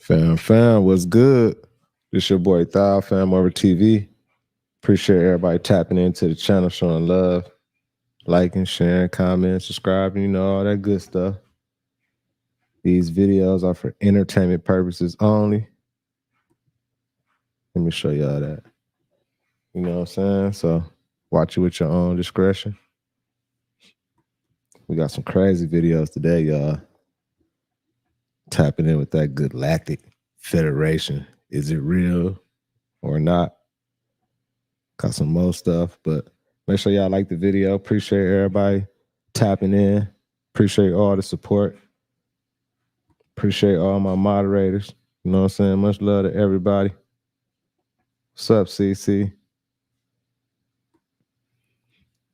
Fam, what's good? This your boy Thou, FamOverTV. Appreciate everybody tapping into the channel, showing love, liking, sharing, commenting, subscribing, all that good stuff. These videos are for entertainment purposes only. Let me show y'all that. You know what I'm saying? So watch it with your own discretion. We got some crazy videos today, y'all. Tapping in with that Galactic Federation. Is it real or not? Got some more stuff, but make sure y'all like the video. Appreciate everybody tapping in. Appreciate all the support. Appreciate all my moderators. You know what I'm saying? Much love to everybody. What's up, CC?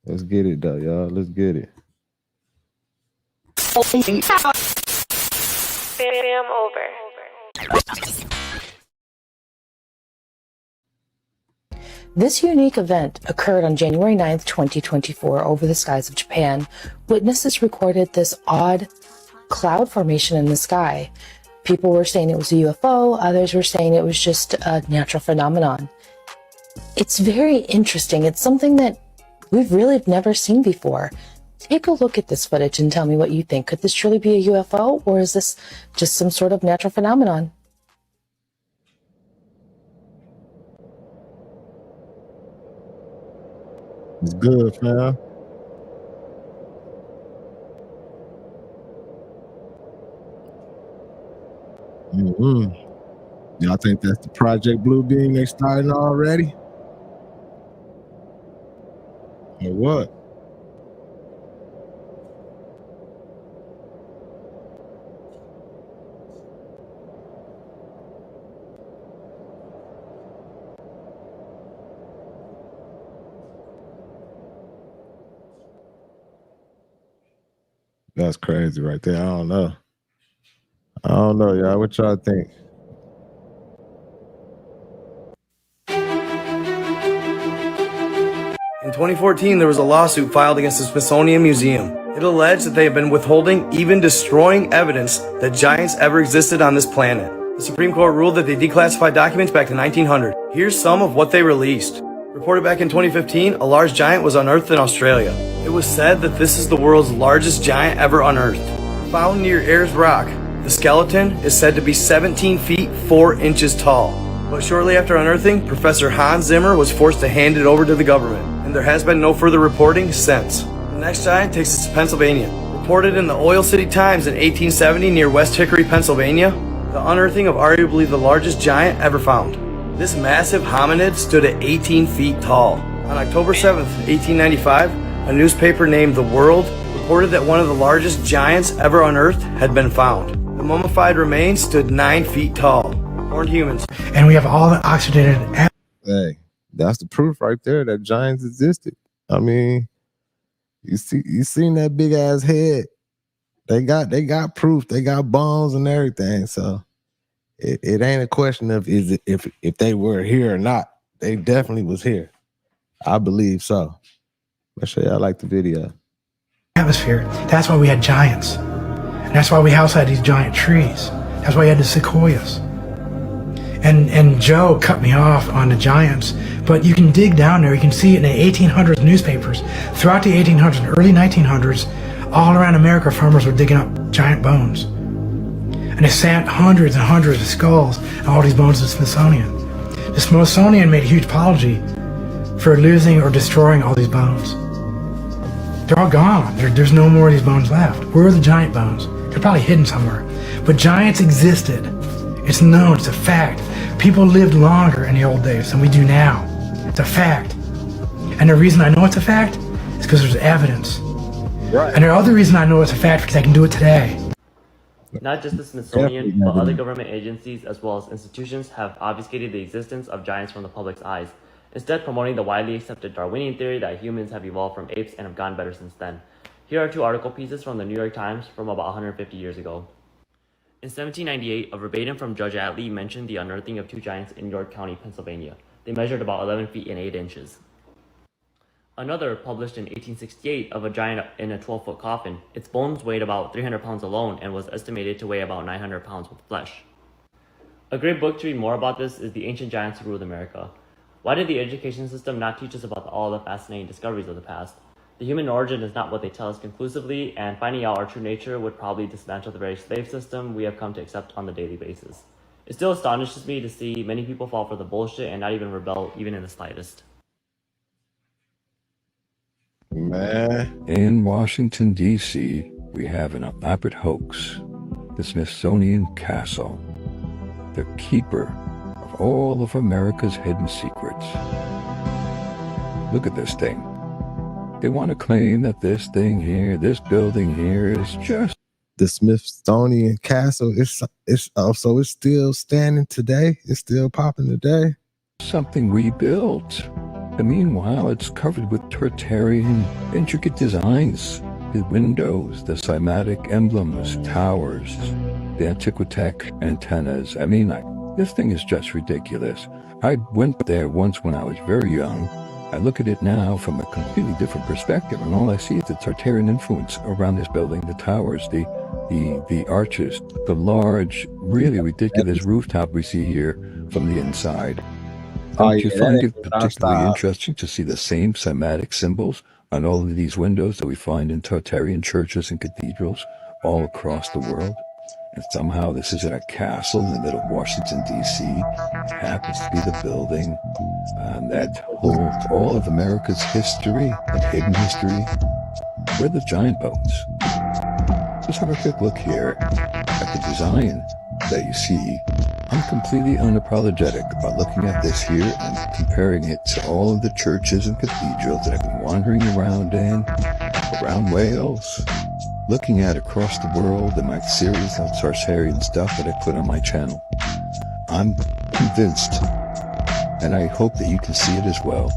Let's get it, though, y'all. Let's get it. This unique event occurred on January 9th, 2024 over the skies of Japan. Witnesses recorded this odd cloud formation in the sky. People were saying it was a UFO, others were saying it was just a natural phenomenon. It's very interesting. It's something that we've really never seen before. Take a look at this footage and tell me what you think. Could this truly be a UFO, or is this just some sort of natural phenomenon? It's good, fam. Y'all think that's the Project Blue Beam they starting already? Or what? That's crazy right there. I don't know, y'all. What y'all think? In 2014, there was a lawsuit filed against the Smithsonian Museum. It alleged that they have been withholding, even destroying evidence that giants ever existed on this planet. The Supreme Court ruled that they declassified documents back to 1900. Here's some of what they released. Reported back in 2015, a large giant was unearthed in Australia. It was said that this is the world's largest giant ever unearthed. Found near Ayers Rock, the skeleton is said to be 17 feet 4 inches tall. But shortly after unearthing, Professor Hans Zimmer was forced to hand it over to the government, and there has been no further reporting since. The next giant takes us to Pennsylvania. Reported in the Oil City Times in 1870 near West Hickory, Pennsylvania, the unearthing of arguably the largest giant ever found. This massive hominid stood at 18 feet tall. On October 7th, 1895, a newspaper named The World reported that one of the largest giants ever unearthed had been found. The mummified remains stood 9 feet tall. Horned humans. And we have all the oxidated. Hey, that's the proof right there that giants existed. I mean, you seen that big ass head. They got proof. They got bones and everything. So it ain't a question of if they were here or not. They definitely was here. I believe so. Make sure y'all like the video. Atmosphere. That's why we had giants. And that's why we also had these giant trees. That's why we had the sequoias. And Joe cut me off on the giants, but you can dig down there. You can see it in the 1800s newspapers. Throughout the 1800s and early 1900s, all around America, farmers were digging up giant bones. And they sent hundreds and hundreds of skulls and all these bones to the Smithsonian. The Smithsonian made a huge apology for losing or destroying all these bones. They're all gone. There's no more of these bones left. Where are the giant bones? They're probably hidden somewhere. But giants existed. It's known, it's a fact. People lived longer in the old days than we do now. It's a fact. And the reason I know it's a fact is because there's evidence. Right. And the other reason I know it's a fact because I can do it today. Not just the Smithsonian, but other government agencies as well as institutions have obfuscated the existence of giants from the public's eyes, instead promoting the widely accepted Darwinian theory that humans have evolved from apes and have gotten better since then. Here are two article pieces from the New York Times from about 150 years ago. In 1798, a verbatim from Judge Atlee mentioned the unearthing of two giants in York County, Pennsylvania. They measured about 11 feet and 8 inches. Another, published in 1868, of a giant in a 12-foot coffin. Its bones weighed about 300 pounds alone and was estimated to weigh about 900 pounds with flesh. A great book to read more about this is The Ancient Giants Who Ruled America. Why did the education system not teach us about all the fascinating discoveries of the past? The human origin is not what they tell us conclusively, and finding out our true nature would probably dismantle the very slave system we have come to accept on a daily basis. It still astonishes me to see many people fall for the bullshit and not even rebel, even in the slightest. Man. In Washington, D.C., we have an elaborate hoax, the Smithsonian Castle, the keeper of all of America's hidden secrets. Look at this thing. They want to claim that this thing here, this building here is just the Smithsonian Castle. So it's still standing today. It's still popping today. something we built. And meanwhile, it's covered with tertiary intricate designs. The windows, the cymatic emblems, towers, the Antiquitech antennas. I mean, this thing is just ridiculous. I went there once when I was very young. I look at it now from a completely different perspective, and all I see is the Tartarian influence around this building, the towers, the arches, the large, really ridiculous rooftop we see here from the inside. Don't you find it particularly interesting to see the same cymatic symbols on all of these windows that we find in Tartarian churches and cathedrals all across the world? And somehow this is a castle in the middle of Washington, D.C. It happens to be the building that holds all of America's history and hidden history. We're the giant bones. Just have a quick look here at the design that you see. I'm completely unapologetic about looking at this here and comparing it to all of the churches and cathedrals that I've been wandering around in, around Wales, looking at across the world in my series of Tartarian stuff that I put on my channel. I'm convinced, and I hope that you can see it as well,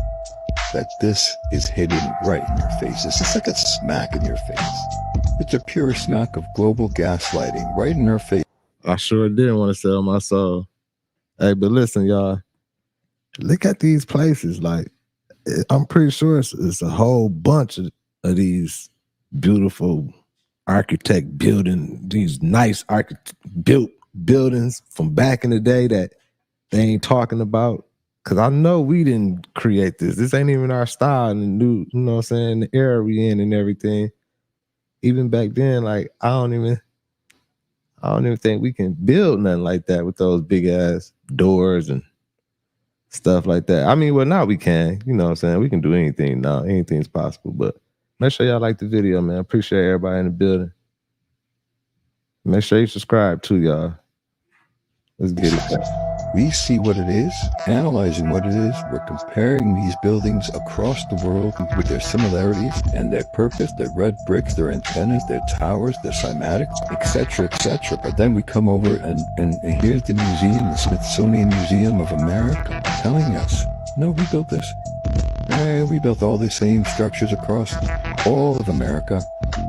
that this is hidden right in your face. It's just like a smack in your face. It's a pure smack of global gaslighting right in our face. I sure didn't want to sell my soul. Hey, but listen, y'all, look at these places. Like, I'm pretty sure it's a whole bunch of these beautiful architect building, these nice built buildings from back in the day that they ain't talking about. Cause I know we didn't create this. This ain't even our style and the new, you know what I'm saying, the era we in and everything. Even back then, like I don't even think we can build nothing like that with those big ass doors and stuff like that. I mean, well, now we can, you know what I'm saying? We can do anything now. Anything's possible. But make sure y'all like the video, man. Appreciate everybody in the building. Make sure you subscribe too, y'all. Let's get it. We see what it is, analyzing what it is. We're comparing these buildings across the world with their similarities and their purpose, their red bricks, their antennas, their towers, their cymatics, etc., etc. But then we come over and here's the museum, the Smithsonian Museum of America, telling us, no, we built this. We built all the same structures across all of America.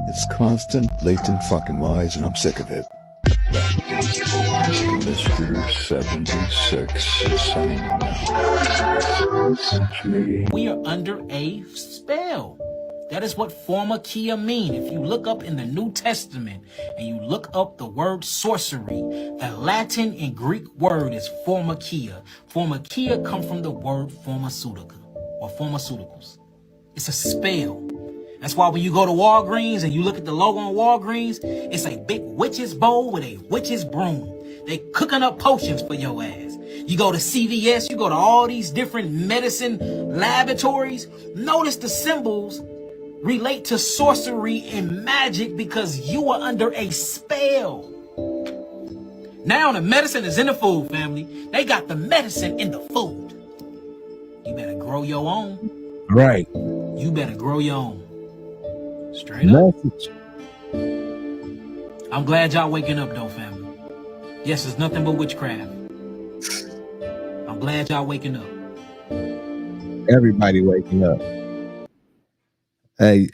It's constant, blatant fucking lies, and I'm sick of it. Mr. 76 signing out. We are under a spell. That is what pharmakia mean. If you look up in the New Testament and you look up the word sorcery, the Latin and Greek word is pharmakia. Pharmakia come from the word pharmaceutica or pharmaceuticals. It's a spell. That's why when you go to Walgreens and you look at the logo on Walgreens, it's a big witch's bowl with a witch's broom. They cooking up potions for your ass. You go to CVS, you go to all these different medicine laboratories. Notice the symbols relate to sorcery and magic because you are under a spell. Now the medicine is in the food, family. They got the medicine in the food. You better grow your own. Right. You better grow your own. Straight up. I'm glad y'all waking up though, family. Yes, it's nothing but witchcraft. I'm glad y'all waking up. Everybody waking up. Hey,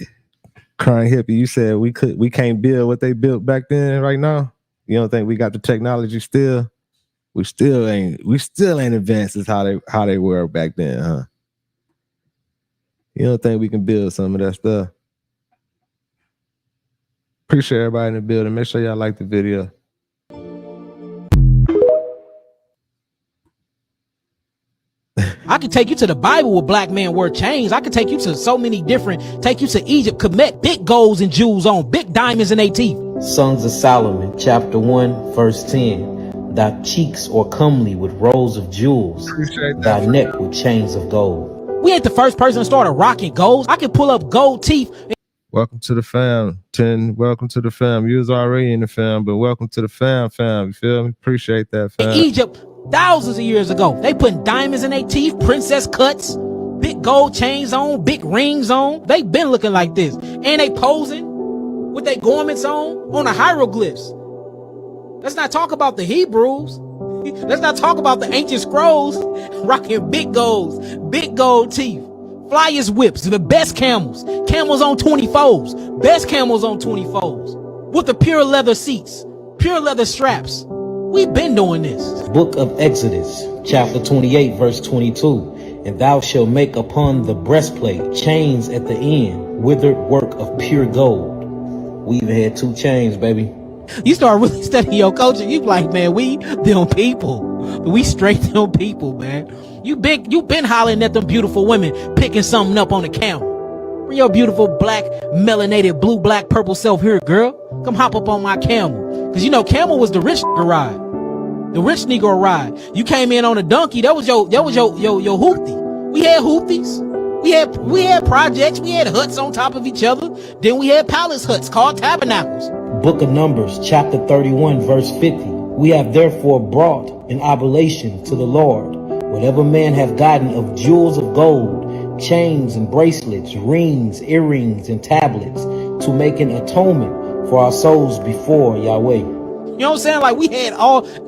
Crying Hippie, you said we can't build what they built back then right now? You don't think we got the technology still? We still ain't advanced as how they were back then, huh? You don't think we can build some of that stuff? Appreciate everybody in the building. Make sure y'all like the video. I can take you to the Bible where black men wear chains. I can take you to so many different, take you to Egypt, Kemet, big golds and jewels on, big diamonds in their teeth. Songs of Solomon, chapter 1, verse 10. Thy cheeks are comely with rows of jewels, thy neck with chains of gold. We ain't the first person to start rocking golds. I can pull up gold teeth. Welcome to the fam, 10. Welcome to the fam. You was already in the fam, but welcome to the fam. You feel me? Appreciate that, fam. In Egypt, thousands of years ago, they putting diamonds in their teeth, princess cuts, big gold chains on, big rings on. They been looking like this. And they posing with their garments on the hieroglyphs. Let's not talk about the Hebrews. Let's not talk about the ancient scrolls rocking big golds, big gold teeth. Flyers whips, the best camels on 24s, best camels on 24s, with the pure leather seats, pure leather straps. We've been doing this. Book of Exodus, chapter 28, verse 22. And thou shalt make upon the breastplate chains at the end, withered work of pure gold. We even had 2 chains, baby. You start really studying your culture, you like, man, we them people. We straight them people, man. You been hollering at them beautiful women, picking something up on the camel. Bring your beautiful black, melanated, blue, black, purple self here, girl. Come hop up on my camel. Cause you know, camel was the rich ride. The rich Negro ride. You came in on a donkey, that was your hoopty. We had hoopties. We had projects, we had huts on top of each other. Then we had palace huts called tabernacles. Book of Numbers, chapter 31, verse 50. We have therefore brought an oblation to the Lord, whatever man have gotten of jewels of gold, chains and bracelets, rings, earrings, and tablets, to make an atonement for our souls before Yahweh. You know what I'm saying? Like we had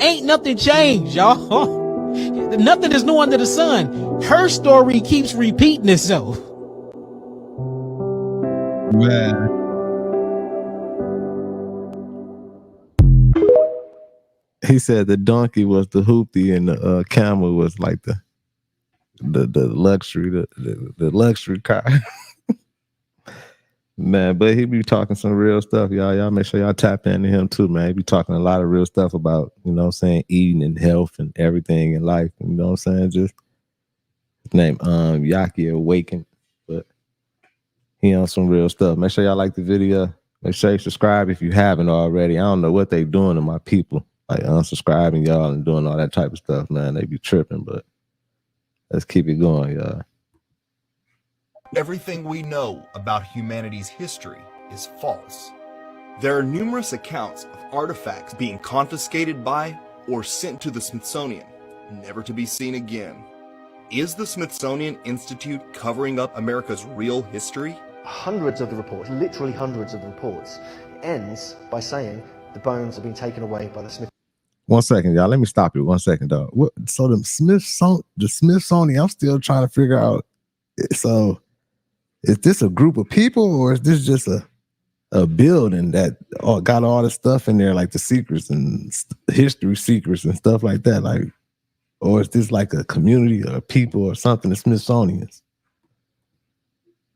ain't nothing changed, y'all. Nothing is new under the sun. Her story keeps repeating itself. Man. He said the donkey was the hoopty and the camel was like the luxury, the luxury car. Man, but he be talking some real stuff, y'all. Y'all make sure y'all tap into him too, man. He be talking a lot of real stuff about, you know what I'm saying, eating and health and everything in life. You know what I'm saying? Just his name Yaki Awaken, but he on some real stuff. Make sure y'all like the video. Make sure you subscribe if you haven't already. I don't know what they doing to my people. Like unsubscribing y'all and doing all that type of stuff, man. They be tripping, but let's keep it going, y'all. Everything we know about humanity's history is false. There are numerous accounts of artifacts being confiscated by or sent to the Smithsonian, never to be seen again. Is the Smithsonian Institute covering up America's real history? Hundreds of the reports, literally hundreds of the reports, ends by saying the bones have been taken away by the Smithsonian. 1 second, y'all. Let me stop you 1 second, dog. So the Smithsonian, I'm still trying to figure out. So is this a group of people or is this just a building that got all the stuff in there, like the secrets and history secrets and stuff like that? Like, or is this like a community or people or something, the Smithsonians?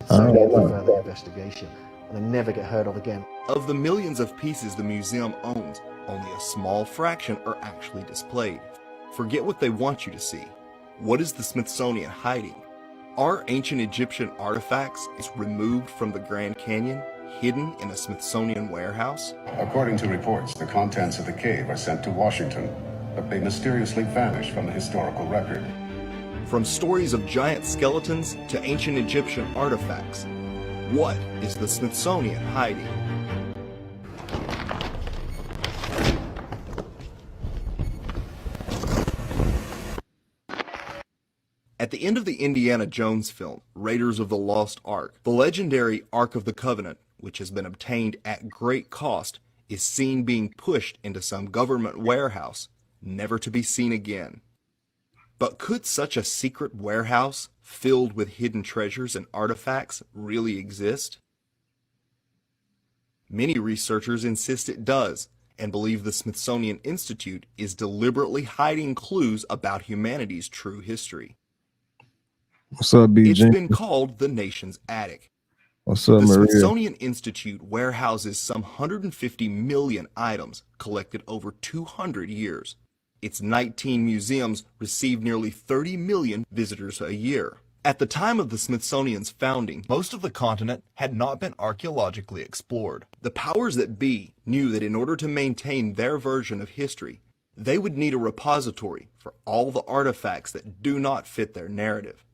Further investigation, and they never get heard of again. Of the millions of pieces the museum owns, only a small fraction are actually displayed. Forget what they want you to see. What is the Smithsonian hiding? Are ancient Egyptian artifacts removed from the Grand Canyon, hidden in a Smithsonian warehouse? According to reports, the contents of the cave are sent to Washington, but they mysteriously vanish from the historical record. From stories of giant skeletons to ancient Egyptian artifacts, what is the Smithsonian hiding? At the end of the Indiana Jones film, Raiders of the Lost Ark, the legendary Ark of the Covenant, which has been obtained at great cost, is seen being pushed into some government warehouse, never to be seen again. But could such a secret warehouse, filled with hidden treasures and artifacts, really exist? Many researchers insist it does, and believe the Smithsonian Institute is deliberately hiding clues about humanity's true history. What's up, BJ? It's been called the nation's attic. What's up, The Maria? Smithsonian Institute warehouses some 150 million items collected over 200 years. Its 19 museums receive nearly 30 million visitors a year. At the time of the Smithsonian's founding, most of the continent had not been archaeologically explored. The powers that be knew that in order to maintain their version of history, they would need a repository for all the artifacts that do not fit their narrative.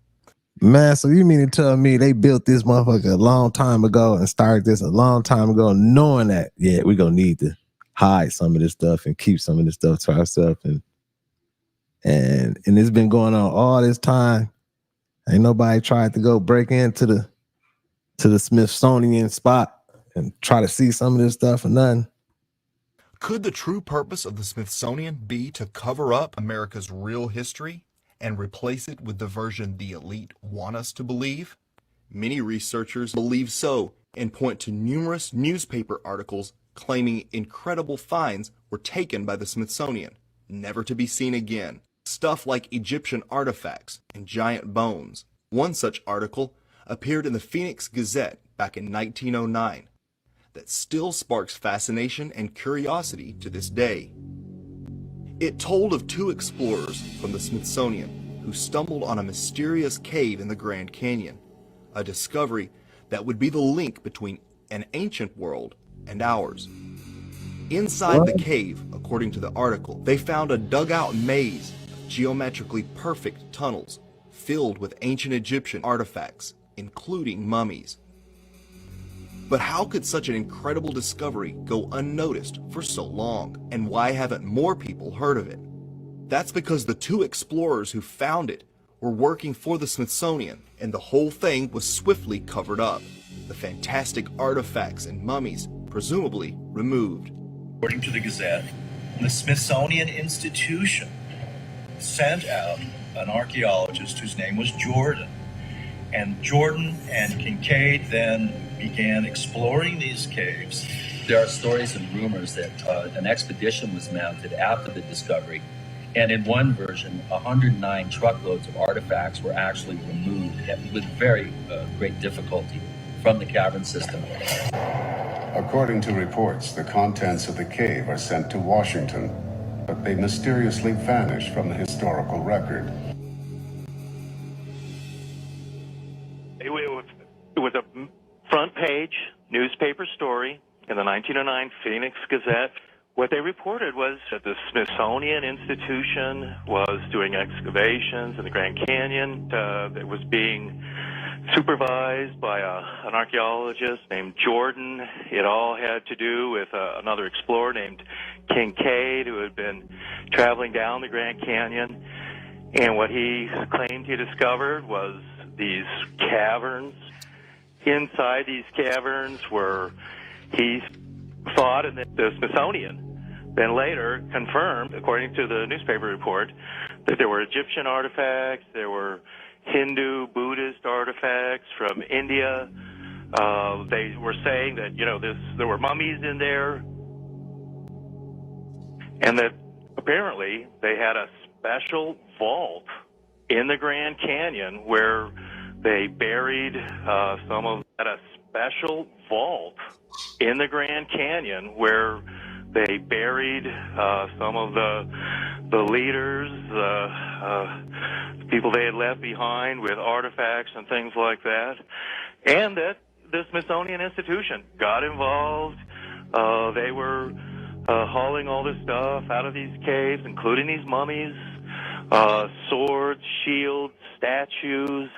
Man, so you mean to tell me they built this motherfucker a long time ago and started this a long time ago, knowing that, yeah, we're going to need to hide some of this stuff and keep some of this stuff to ourselves. And it's been going on all this time. Ain't nobody tried to go break into the Smithsonian spot and try to see some of this stuff or nothing. Could the true purpose of the Smithsonian be to cover up America's real history and replace it with the version the elite want us to believe? Many researchers believe so and point to numerous newspaper articles claiming incredible finds were taken by the Smithsonian, never to be seen again. Stuff like Egyptian artifacts and giant bones. One such article appeared in the Phoenix Gazette back in 1909 that still sparks fascination and curiosity to this day. It told of two explorers from the Smithsonian who stumbled on a mysterious cave in the Grand Canyon, a discovery that would be the link between an ancient world and ours. Inside the cave, according to the article, they found a dugout maze of geometrically perfect tunnels filled with ancient Egyptian artifacts, including mummies. But how could such an incredible discovery go unnoticed for so long? And why haven't more people heard of it? That's because the two explorers who found it were working for the Smithsonian, and the whole thing was swiftly covered up. The fantastic artifacts and mummies presumably removed. According to the Gazette, the Smithsonian Institution sent out an archaeologist whose name was Jordan. And Jordan and Kincaid then began exploring these caves. There are stories and rumors that an expedition was mounted after the discovery, and in one version, 109 truckloads of artifacts were actually removed with very great difficulty from the cavern system. According to reports, the contents of the cave are sent to Washington, but they mysteriously vanish from the historical record. It was a front page newspaper story in the 1909 Phoenix Gazette. What they reported was that the Smithsonian Institution was doing excavations in the Grand Canyon. It was being supervised by an archaeologist named Jordan. It all had to do with another explorer named Kincaid, who had been traveling down the Grand Canyon. And what he claimed he discovered was these caverns. Inside these caverns were, he thought, and the Smithsonian then later confirmed, according to the newspaper report, that there were Egyptian artifacts, there were Hindu, Buddhist artifacts from India. They were saying that, there were mummies in there, and that apparently they had a special vault in the Grand Canyon where they buried some of that. A special vault in the Grand Canyon where they buried some of the leaders, the people they had left behind with artifacts and things like that, and that the Smithsonian Institution got involved. They were hauling all this stuff out of these caves, including these mummies, swords, shields, statues.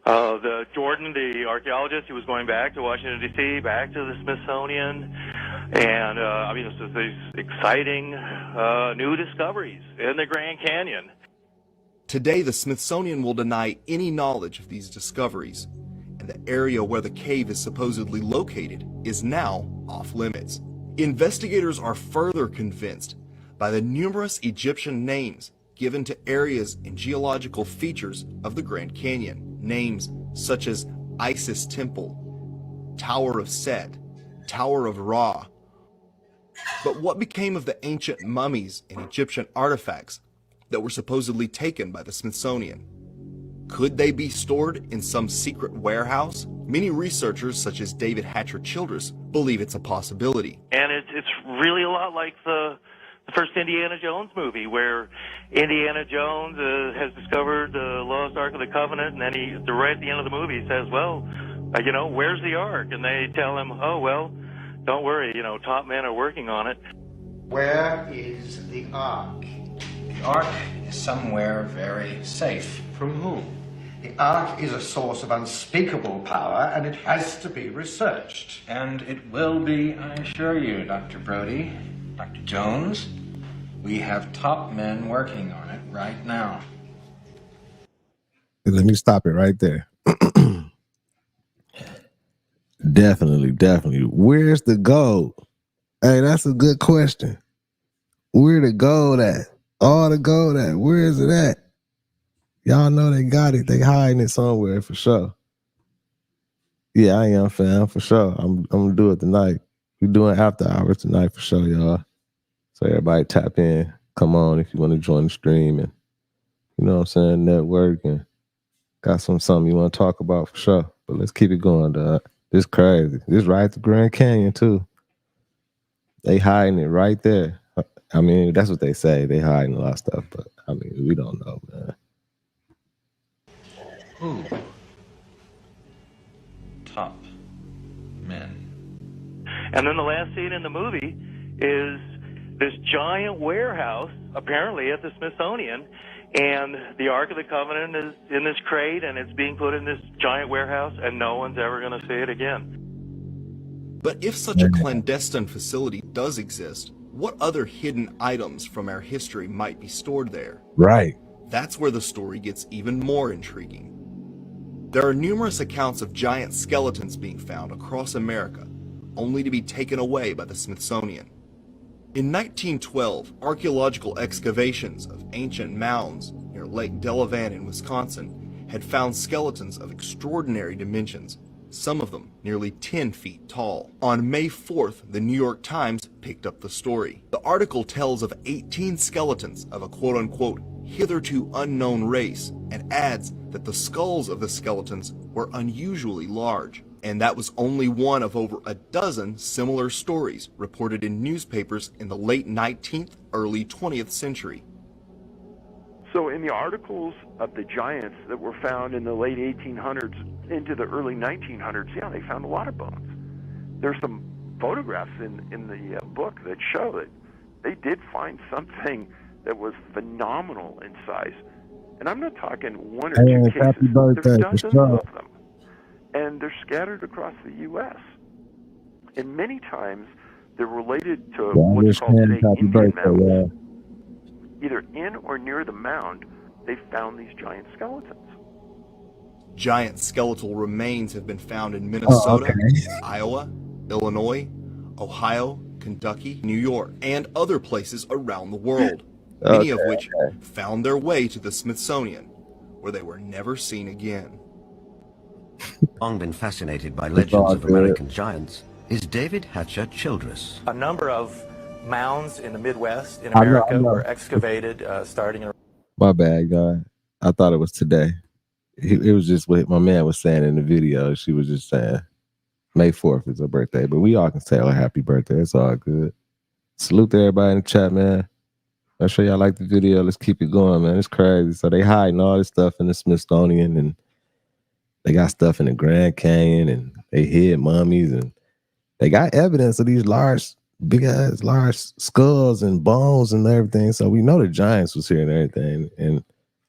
The Jordan, the archaeologist, he was going back to Washington, D.C., back to the Smithsonian. And, this is these exciting new discoveries in the Grand Canyon. Today, the Smithsonian will deny any knowledge of these discoveries, and the area where the cave is supposedly located is now off limits. Investigators are further convinced by the numerous Egyptian names given to areas and geological features of the Grand Canyon. Names such as Isis Temple, Tower of Set, Tower of Ra. But what became of the ancient mummies and Egyptian artifacts that were supposedly taken by the Smithsonian? Could they be stored in some secret warehouse? Many researchers, such as David Hatcher Childress, believe it's a possibility. And it's really a lot like the The first Indiana Jones movie, where Indiana Jones has discovered the lost Ark of the Covenant, and then right at the end of the movie, he says, well, where's the Ark? And they tell him, oh, well, don't worry, top men are working on it. Where is the Ark? The Ark is somewhere very safe. From whom? The Ark is a source of unspeakable power, and it has to be researched. And it will be, I assure you, Dr. Brody, Dr. Jones. We have top men working on it right now. Let me stop it right there. Definitely. Where's the gold? Hey, that's a good question. Where the gold at? All the gold at? Where is it at? Y'all know they got it. They hiding it somewhere for sure. Yeah, I am, fam, for sure. I'm gonna do it tonight. We're doing after hours tonight for sure, y'all. So everybody tap in. Come on if you want to join the stream and, you know what I'm saying, network and got something you want to talk about for sure. But let's keep it going, dog. This crazy. This right at the Grand Canyon too. They hiding it right there. I mean, that's what they say. They hiding a lot of stuff, but I mean, we don't know, man. Who? Top men. And then the last scene in the movie is this giant warehouse, apparently at the Smithsonian, and the Ark of the Covenant is in this crate, and it's being put in this giant warehouse, and no one's ever going to see it again. But if such a clandestine facility does exist, what other hidden items from our history might be stored there? Right. That's where the story gets even more intriguing. There are numerous accounts of giant skeletons being found across America, only to be taken away by the Smithsonian. In 1912, archaeological excavations of ancient mounds near Lake Delavan in Wisconsin had found skeletons of extraordinary dimensions, some of them nearly 10 feet tall. On May 4th, the New York Times picked up the story. The article tells of 18 skeletons of a quote-unquote hitherto unknown race and adds that the skulls of the skeletons were unusually large. And that was only one of over a dozen similar stories reported in newspapers in the late 19th, early 20th century. So in the articles of the giants that were found in the late 1800s into the early 1900s, yeah, they found a lot of bones. There's some photographs in the book that show that they did find something that was phenomenal in size. And I'm not talking one or two cases. Happy birthday, There's dozens for sure. of them. And they're scattered across the U.S. And many times they're related to what's called today Indian mounds. Either in or near the mound, they found these giant skeletons. Giant skeletal remains have been found in Minnesota, Iowa, Illinois, Ohio, Kentucky, New York, and other places around the world, many of which found their way to the Smithsonian, where they were never seen again. Long been fascinated by legends of American giants is David Hatcher Childress. A number of mounds in the Midwest in America were excavated starting in... My bad, guy. I thought it was today. It was just what my man was saying in the video. She was just saying May 4th is her birthday, but we all can say her happy birthday. It's all good. Salute to everybody in the chat, man. Make sure y'all like the video. Let's keep it going, man. It's crazy. So they hiding all this stuff in the Smithsonian, and they got stuff in the Grand Canyon, and they hid mummies, and they got evidence of these big ass large skulls and bones and everything. So we know the giants was here and everything. And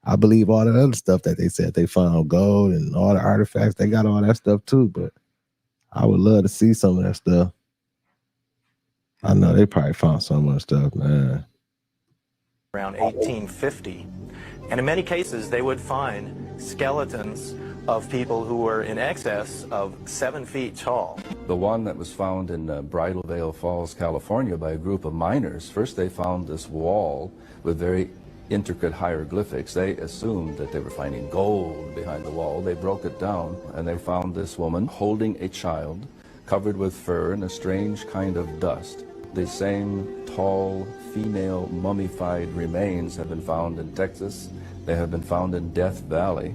I believe all the other stuff that they said they found, gold and all the artifacts, they got all that stuff too. But I would love to see some of that stuff. I know they probably found so much stuff, man. Around 1850. And in many cases, they would find skeletons of people who were in excess of 7 feet tall. The one that was found in Bridal Veil Falls, California by a group of miners, first they found this wall with very intricate hieroglyphics. They assumed that they were finding gold behind the wall. They broke it down and they found this woman holding a child covered with fur and a strange kind of dust. The same tall female mummified remains have been found in Texas. They have been found in Death Valley.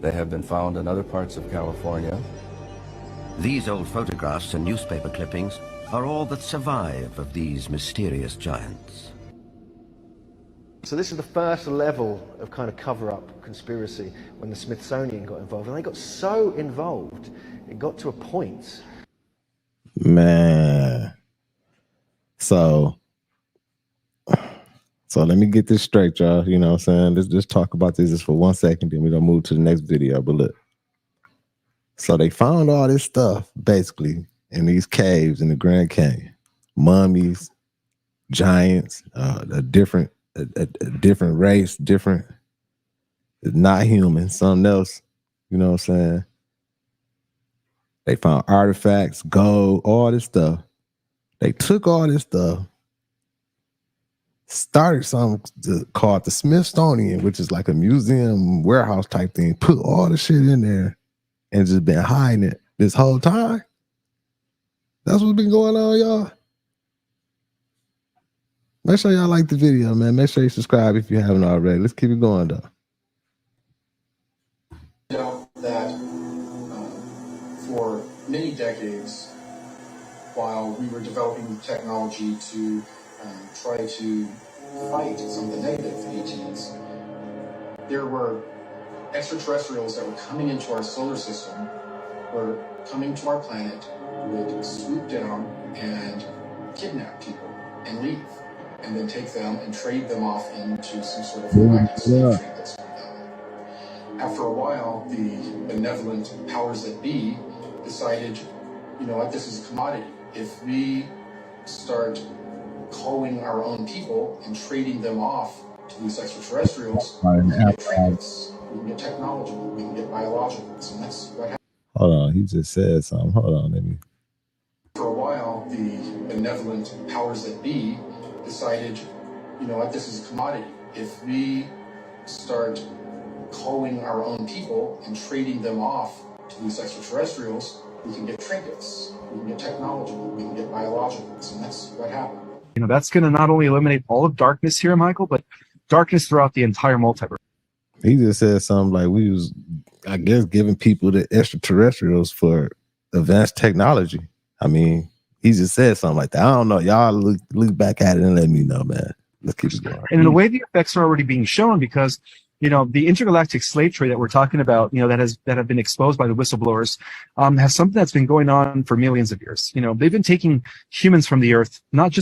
They have been found in other parts of California. These old photographs and newspaper clippings are all that survive of these mysterious giants. So this is the first level of kind of cover-up conspiracy when the Smithsonian got involved. And they got so involved, it got to a point. Man. So let me get this straight, y'all. You know what I'm saying? Let's just talk about this just for 1 second, then we're going to move to the next video. But look. So they found all this stuff, basically, in these caves in the Grand Canyon. Mummies, giants, a different race, different, not human, something else. You know what I'm saying? They found artifacts, gold, all this stuff. They took all this stuff, started something called the Smithsonian, which is like a museum warehouse type thing, put all the shit in there and just been hiding it this whole time. That's what's been going on, y'all. Make sure y'all like the video, man. Make sure you subscribe if you haven't already. Let's keep it going, though. That for many decades, while we were developing technology to try to fight some of the negative agents, there were extraterrestrials that were coming into our solar system, were coming to our planet, would swoop down and kidnap people and leave, and then take them and trade them off into some sort of slave trade that's going on. After a while, the benevolent powers that be decided, you know what, this is a commodity. If we start calling our own people and trading them off to these extraterrestrials, we can get trinkets, we can get technology, we can get biologicals, and that's what happened. Hold on, he just said something. Hold on, let me. For a while, the benevolent powers that be decided, you know what, this is a commodity. If we start calling our own people and trading them off to these extraterrestrials, we can get trinkets, we can get technology, we can get biologicals, and that's what happened. You know, that's going to not only eliminate all of darkness here, Michael, but darkness throughout the entire multiverse. He just said something like we was, I guess, giving people the extraterrestrials for advanced technology. I mean, he just said something like that. I don't know. Y'all look back at it and let me know, man. Let's keep it going. And in a way, the effects are already being shown because, you know, the intergalactic slave trade that we're talking about, you know, that have been exposed by the whistleblowers, has something that's been going on for millions of years. You know, they've been taking humans from the earth, not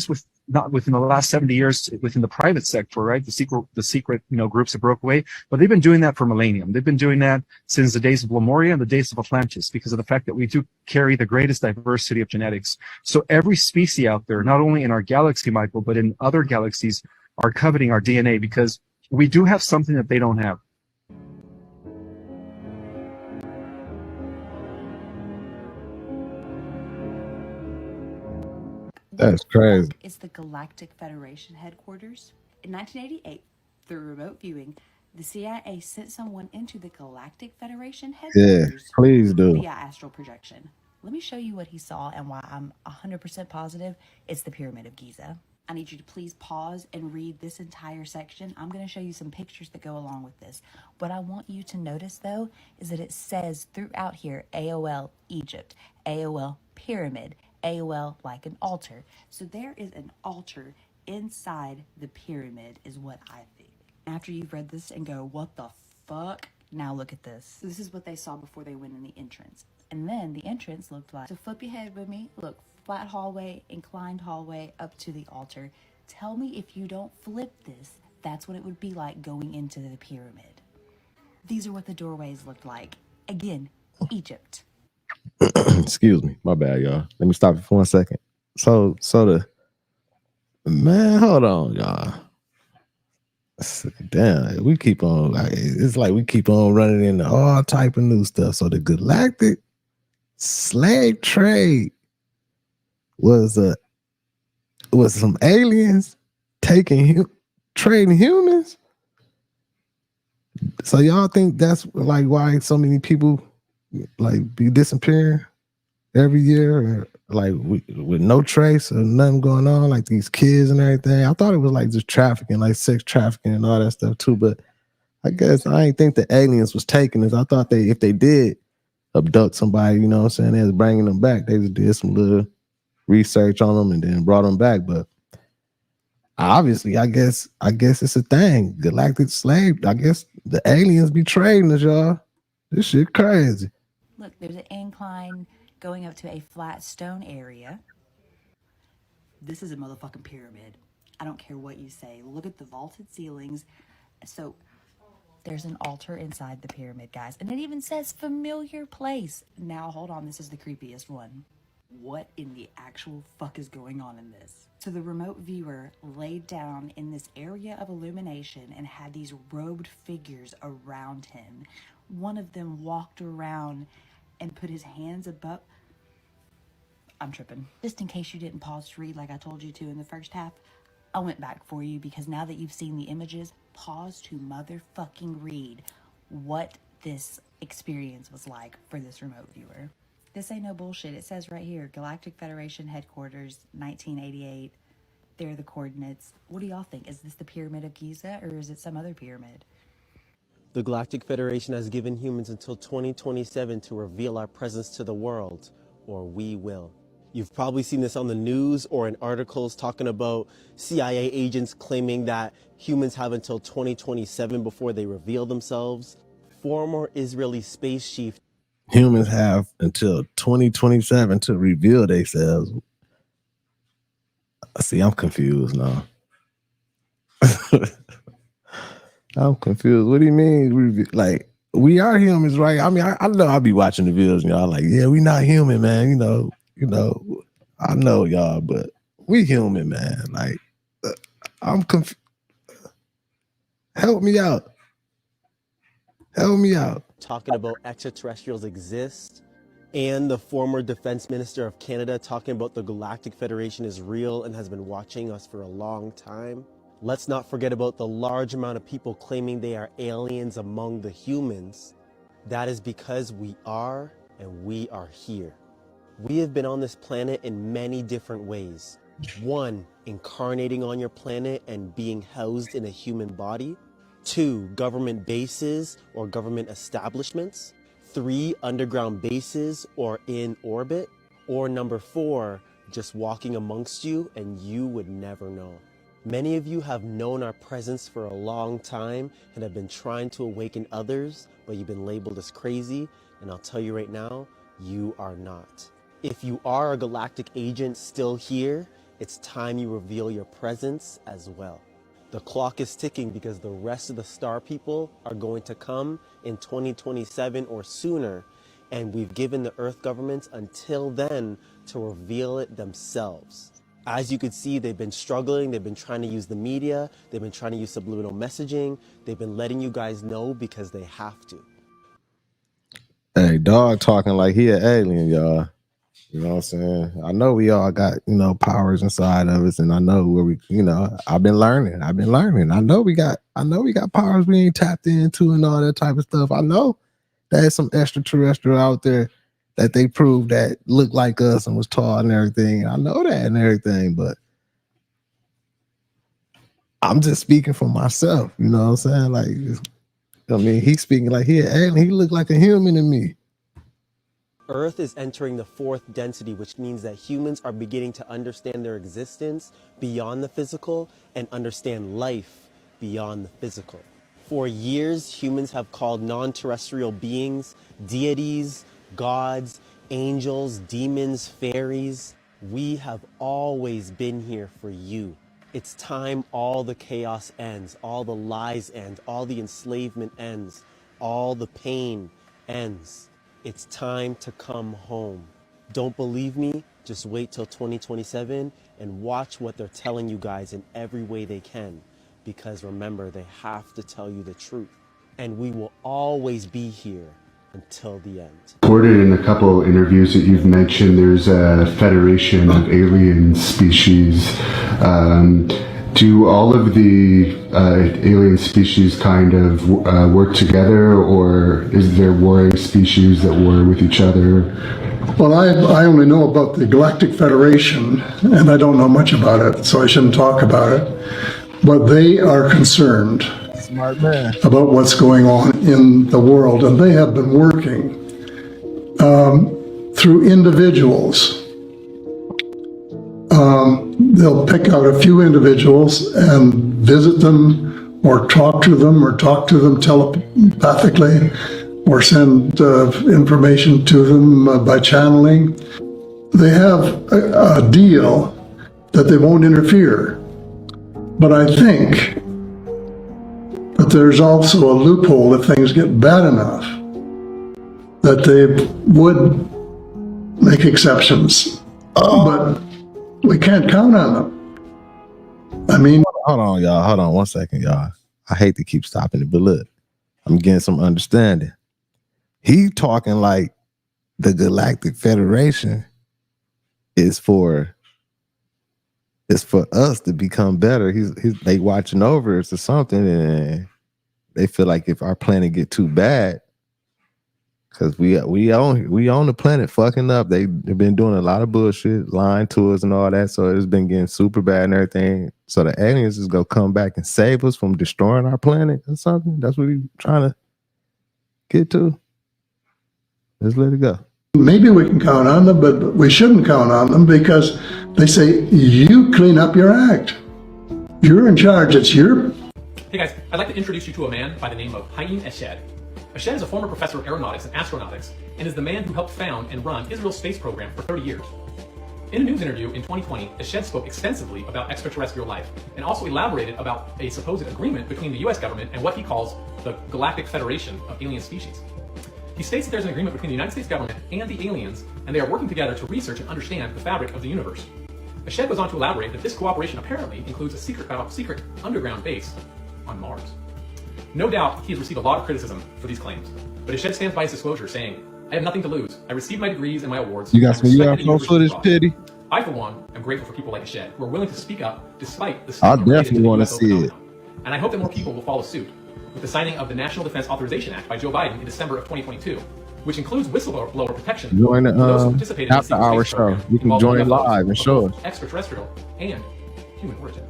within the last 70 years within the private sector, right? The secret, you know, groups that broke away, but they've been doing that for millennium. They've been doing that since the days of Lemuria and the days of Atlantis because of the fact that we do carry the greatest diversity of genetics. So every species out there, not only in our galaxy, Michael, but in other galaxies, are coveting our DNA because we do have something that they don't have. That's crazy. Is the Galactic Federation headquarters. In 1988, through remote viewing, the CIA sent someone into the Galactic Federation headquarters. Yeah, please do. Via astral projection. Let me show you what he saw and why I'm 100% positive it's the Pyramid of Giza. I need you to please pause and read this entire section. I'm going to show you some pictures that go along with this. What I want you to notice, though, is that it says throughout here, AOL Egypt, AOL Pyramid, AOL like an altar. So there is an altar inside the pyramid is what I think. After you've read this and go, what the fuck? Now look at this. This is what they saw before they went in the entrance. And then the entrance looked like, so flip your head with me, look, flat hallway, inclined hallway up to the altar. Tell me if you don't flip this, that's what it would be like going into the pyramid. These are what the doorways looked like. Again, Egypt. Excuse me, my bad, y'all. Let me stop it for 1 second. So the man, hold on, y'all. Damn, we keep on it's like we keep on running into all type of new stuff. So the Galactic slave trade was some aliens trading humans. So y'all think that's like why so many people like be disappearing every year, or like with no trace or nothing going on, like these kids and everything? I thought it was like just trafficking, like sex trafficking and all that stuff too. But I guess I didn't think the aliens was taking us. I thought if they did abduct somebody, you know what I'm saying, they was bringing them back. They just did some little research on them and then brought them back. But obviously, I guess it's a thing. Galactic slave. I guess the aliens be trading us, y'all. This shit crazy. Look, there's an incline going up to a flat stone area. This is a motherfucking pyramid. I don't care what you say. Look at the vaulted ceilings. So there's an altar inside the pyramid, guys. And it even says familiar place. Now, hold on. This is the creepiest one. What in the actual fuck is going on in this? So the remote viewer laid down in this area of illumination and had these robed figures around him. One of them walked around and put his hands above. I'm tripping. Just in case you didn't pause to read like I told you to in the first half, I went back for you because now that you've seen the images, pause to motherfucking read what this experience was like for this remote viewer. This ain't no bullshit. It says right here, Galactic Federation Headquarters, 1988. There are the coordinates. What do y'all think? Is this the Pyramid of Giza or is it some other pyramid? The Galactic Federation has given humans until 2027 to reveal our presence to the world, or we will. You've probably seen this on the news or in articles talking about CIA agents claiming that humans have until 2027 before they reveal themselves. Former Israeli space chief. Humans have until 2027 to reveal themselves. See, I'm confused now. I'm confused. What do you mean? Like, we are humans, right? I mean, I know I'll be watching the videos and y'all like, yeah, we not human, man. You know, I know y'all, but we human, man. Like, I'm confused. Help me out. Help me out. Talking about extraterrestrials exist, and the former defense minister of Canada talking about the Galactic Federation is real and has been watching us for a long time. Let's not forget about the large amount of people claiming they are aliens among the humans. That is because we are, and we are here. We have been on this planet in many different ways. 1, incarnating on your planet and being housed in a human body. 2, government bases or government establishments. 3, underground bases or in orbit. Or number 4, just walking amongst you and you would never know. Many of you have known our presence for a long time and have been trying to awaken others, but you've been labeled as crazy, and I'll tell you right now, you are not. If you are a galactic agent still here, it's time you reveal your presence as well. The clock is ticking because the rest of the star people are going to come in 2027 or sooner, and we've given the Earth governments until then to reveal it themselves. As you can see, they've been struggling, they've been trying to use the media, they've been trying to use subliminal messaging, they've been letting you guys know because they have to. Hey, dog talking like he an alien, y'all. You know what I'm saying? I know we all got, powers inside of us, and I know where we, I've been learning. I know we got powers we ain't tapped into and all that type of stuff. I know there's some extraterrestrial out there that they proved that looked like us and was tall and everything. I know that and everything, but I'm just speaking for myself. You know what I'm saying? Like, he's speaking like he an alien. He looked like a human to me. Earth is entering the 4th density, which means that humans are beginning to understand their existence beyond the physical and understand life beyond the physical. For years, humans have called non-terrestrial beings deities, gods, angels, demons, fairies. We have always been here for you. It's time all the chaos ends, all the lies end, all the enslavement ends, all the pain ends. It's time to come home. Don't believe me? Just wait till 2027 and watch what they're telling you guys in every way they can. Because remember, they have to tell you the truth. And we will always be here until the end. Reported in a couple interviews that you've mentioned there's a federation of alien species. Do all of the alien species kind of work together, or is there warring species that war with each other? Well, I only know about the Galactic Federation, and I don't know much about it, so I shouldn't talk about it. But they are concerned Smart man. about what's going on in the world, and they have been working through individuals they'll pick out a few individuals and visit them or talk to them telepathically or send information to them by channeling. They have a deal that they won't interfere. But I think that there's also a loophole if things get bad enough that they would make exceptions. But we can't count on them. I mean, hold on, y'all. Hold on 1 second, y'all. I hate to keep stopping it, but look, I'm getting some understanding. He talking like the Galactic Federation is for us to become better. They watching over us or something, and they feel like if our planet get too bad, because we own the planet fucking up. They've been doing a lot of bullshit, lying to us and all that. So it's been getting super bad and everything. So the aliens is gonna come back and save us from destroying our planet or something. That's what he's trying to get to. Let's let it go. Maybe we can count on them, but we shouldn't count on them because they say, you clean up your act. You're in charge. It's your... Hey guys, I'd like to introduce you to a man by the name of Haim Eshed. Eshed is a former professor of aeronautics and astronautics and is the man who helped found and run Israel's space program for 30 years. In a news interview in 2020, Eshed spoke extensively about extraterrestrial life and also elaborated about a supposed agreement between the US government and what he calls the Galactic Federation of Alien Species. He states that there's an agreement between the United States government and the aliens, and they are working together to research and understand the fabric of the universe. Eshed goes on to elaborate that this cooperation apparently includes a secret underground base on Mars. No doubt he has received a lot of criticism for these claims, but Eshed stands by his disclosure saying, I have nothing to lose. I received my degrees and my awards. You got some UFO footage, Pity? I, for one, am grateful for people like Eshed who are willing to speak up despite the I stigma related definitely the want to UFO see it. phenomenon. And I hope that more people will follow suit with the signing of the National Defense Authorization Act by Joe Biden in December of 2022, which includes whistleblower protection Join for those who participated in the after secret our space show. program You can involving join UFOs live and of show both us. extraterrestrial and human origin.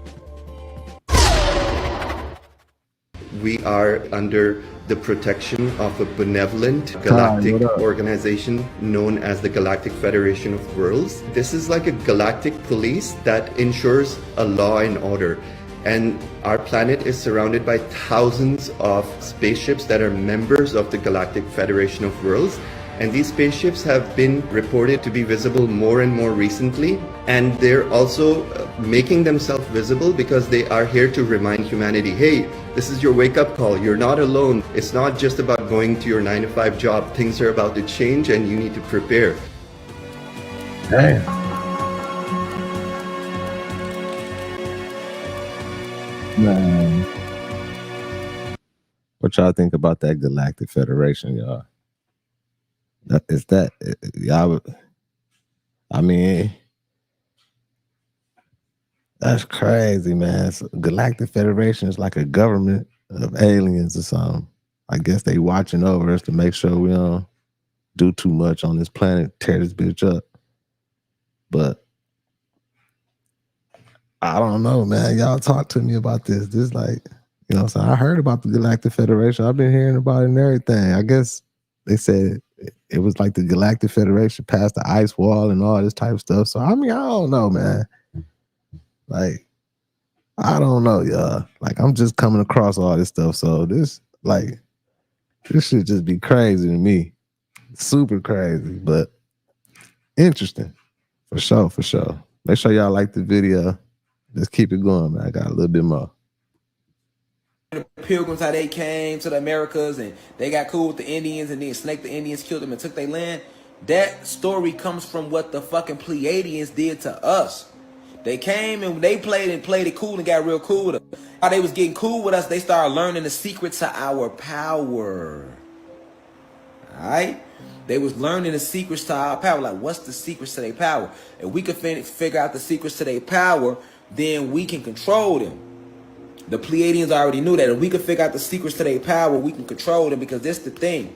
We are under the protection of a benevolent galactic organization known as the Galactic Federation of Worlds. This is like a galactic police that ensures a law and order. And our planet is surrounded by thousands of spaceships that are members of the Galactic Federation of Worlds. And these spaceships have been reported to be visible more and more recently. And they're also making themselves visible because they are here to remind humanity, hey, this is your wake-up call. You're not alone. It's not just about going to your 9-to-5 job. Things are about to change and you need to prepare. Damn. Man. What y'all think about that Galactic Federation, y'all? Y'all, I mean, that's crazy, man. So Galactic Federation is like a government of aliens or something. I guess they watching over us to make sure we don't do too much on this planet, tear this bitch up. But I don't know, man. Y'all talk to me about this. This like, you know what I'm saying? I heard about the Galactic Federation. I've been hearing about it and everything. I guess they said it was like the Galactic Federation passed the ice wall and all this type of stuff. So, I mean, I don't know, man. Like, I don't know, y'all. Like, I'm just coming across all this stuff. So this should just be crazy to me. Super crazy, but interesting. For sure, for sure. Make sure y'all like the video. Let's keep it going, man. I got a little bit more. The Pilgrims, how they came to the Americas and they got cool with the Indians and then snaked the Indians, killed them and took their land. That story comes from what the fucking Pleiadians did to us. They came and they played it cool and got real cool with us. While they was getting cool with us, they started learning the secret to our power. Alright? They was learning the secrets to our power. Like, what's the secrets to their power? If we could figure out the secrets to their power, then we can control them. The Pleiadians already knew that. If we could figure out the secrets to their power, we can control them, because this is the thing.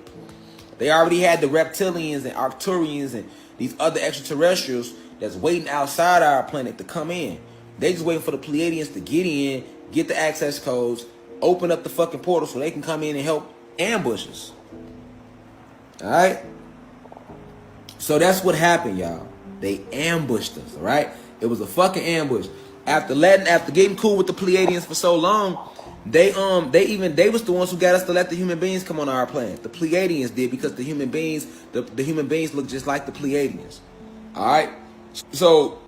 They already had the reptilians and Arcturians and these other extraterrestrials that's waiting outside our planet to come in. They just waiting for the Pleiadians to get in, get the access codes, open up the fucking portal so they can come in and help ambush us. Alright? So that's what happened, y'all. They ambushed us, alright? It was a fucking ambush. After getting cool with the Pleiadians for so long, they was the ones who got us to let the human beings come on our planet. The Pleiadians did, because the human beings look just like the Pleiadians. All right, so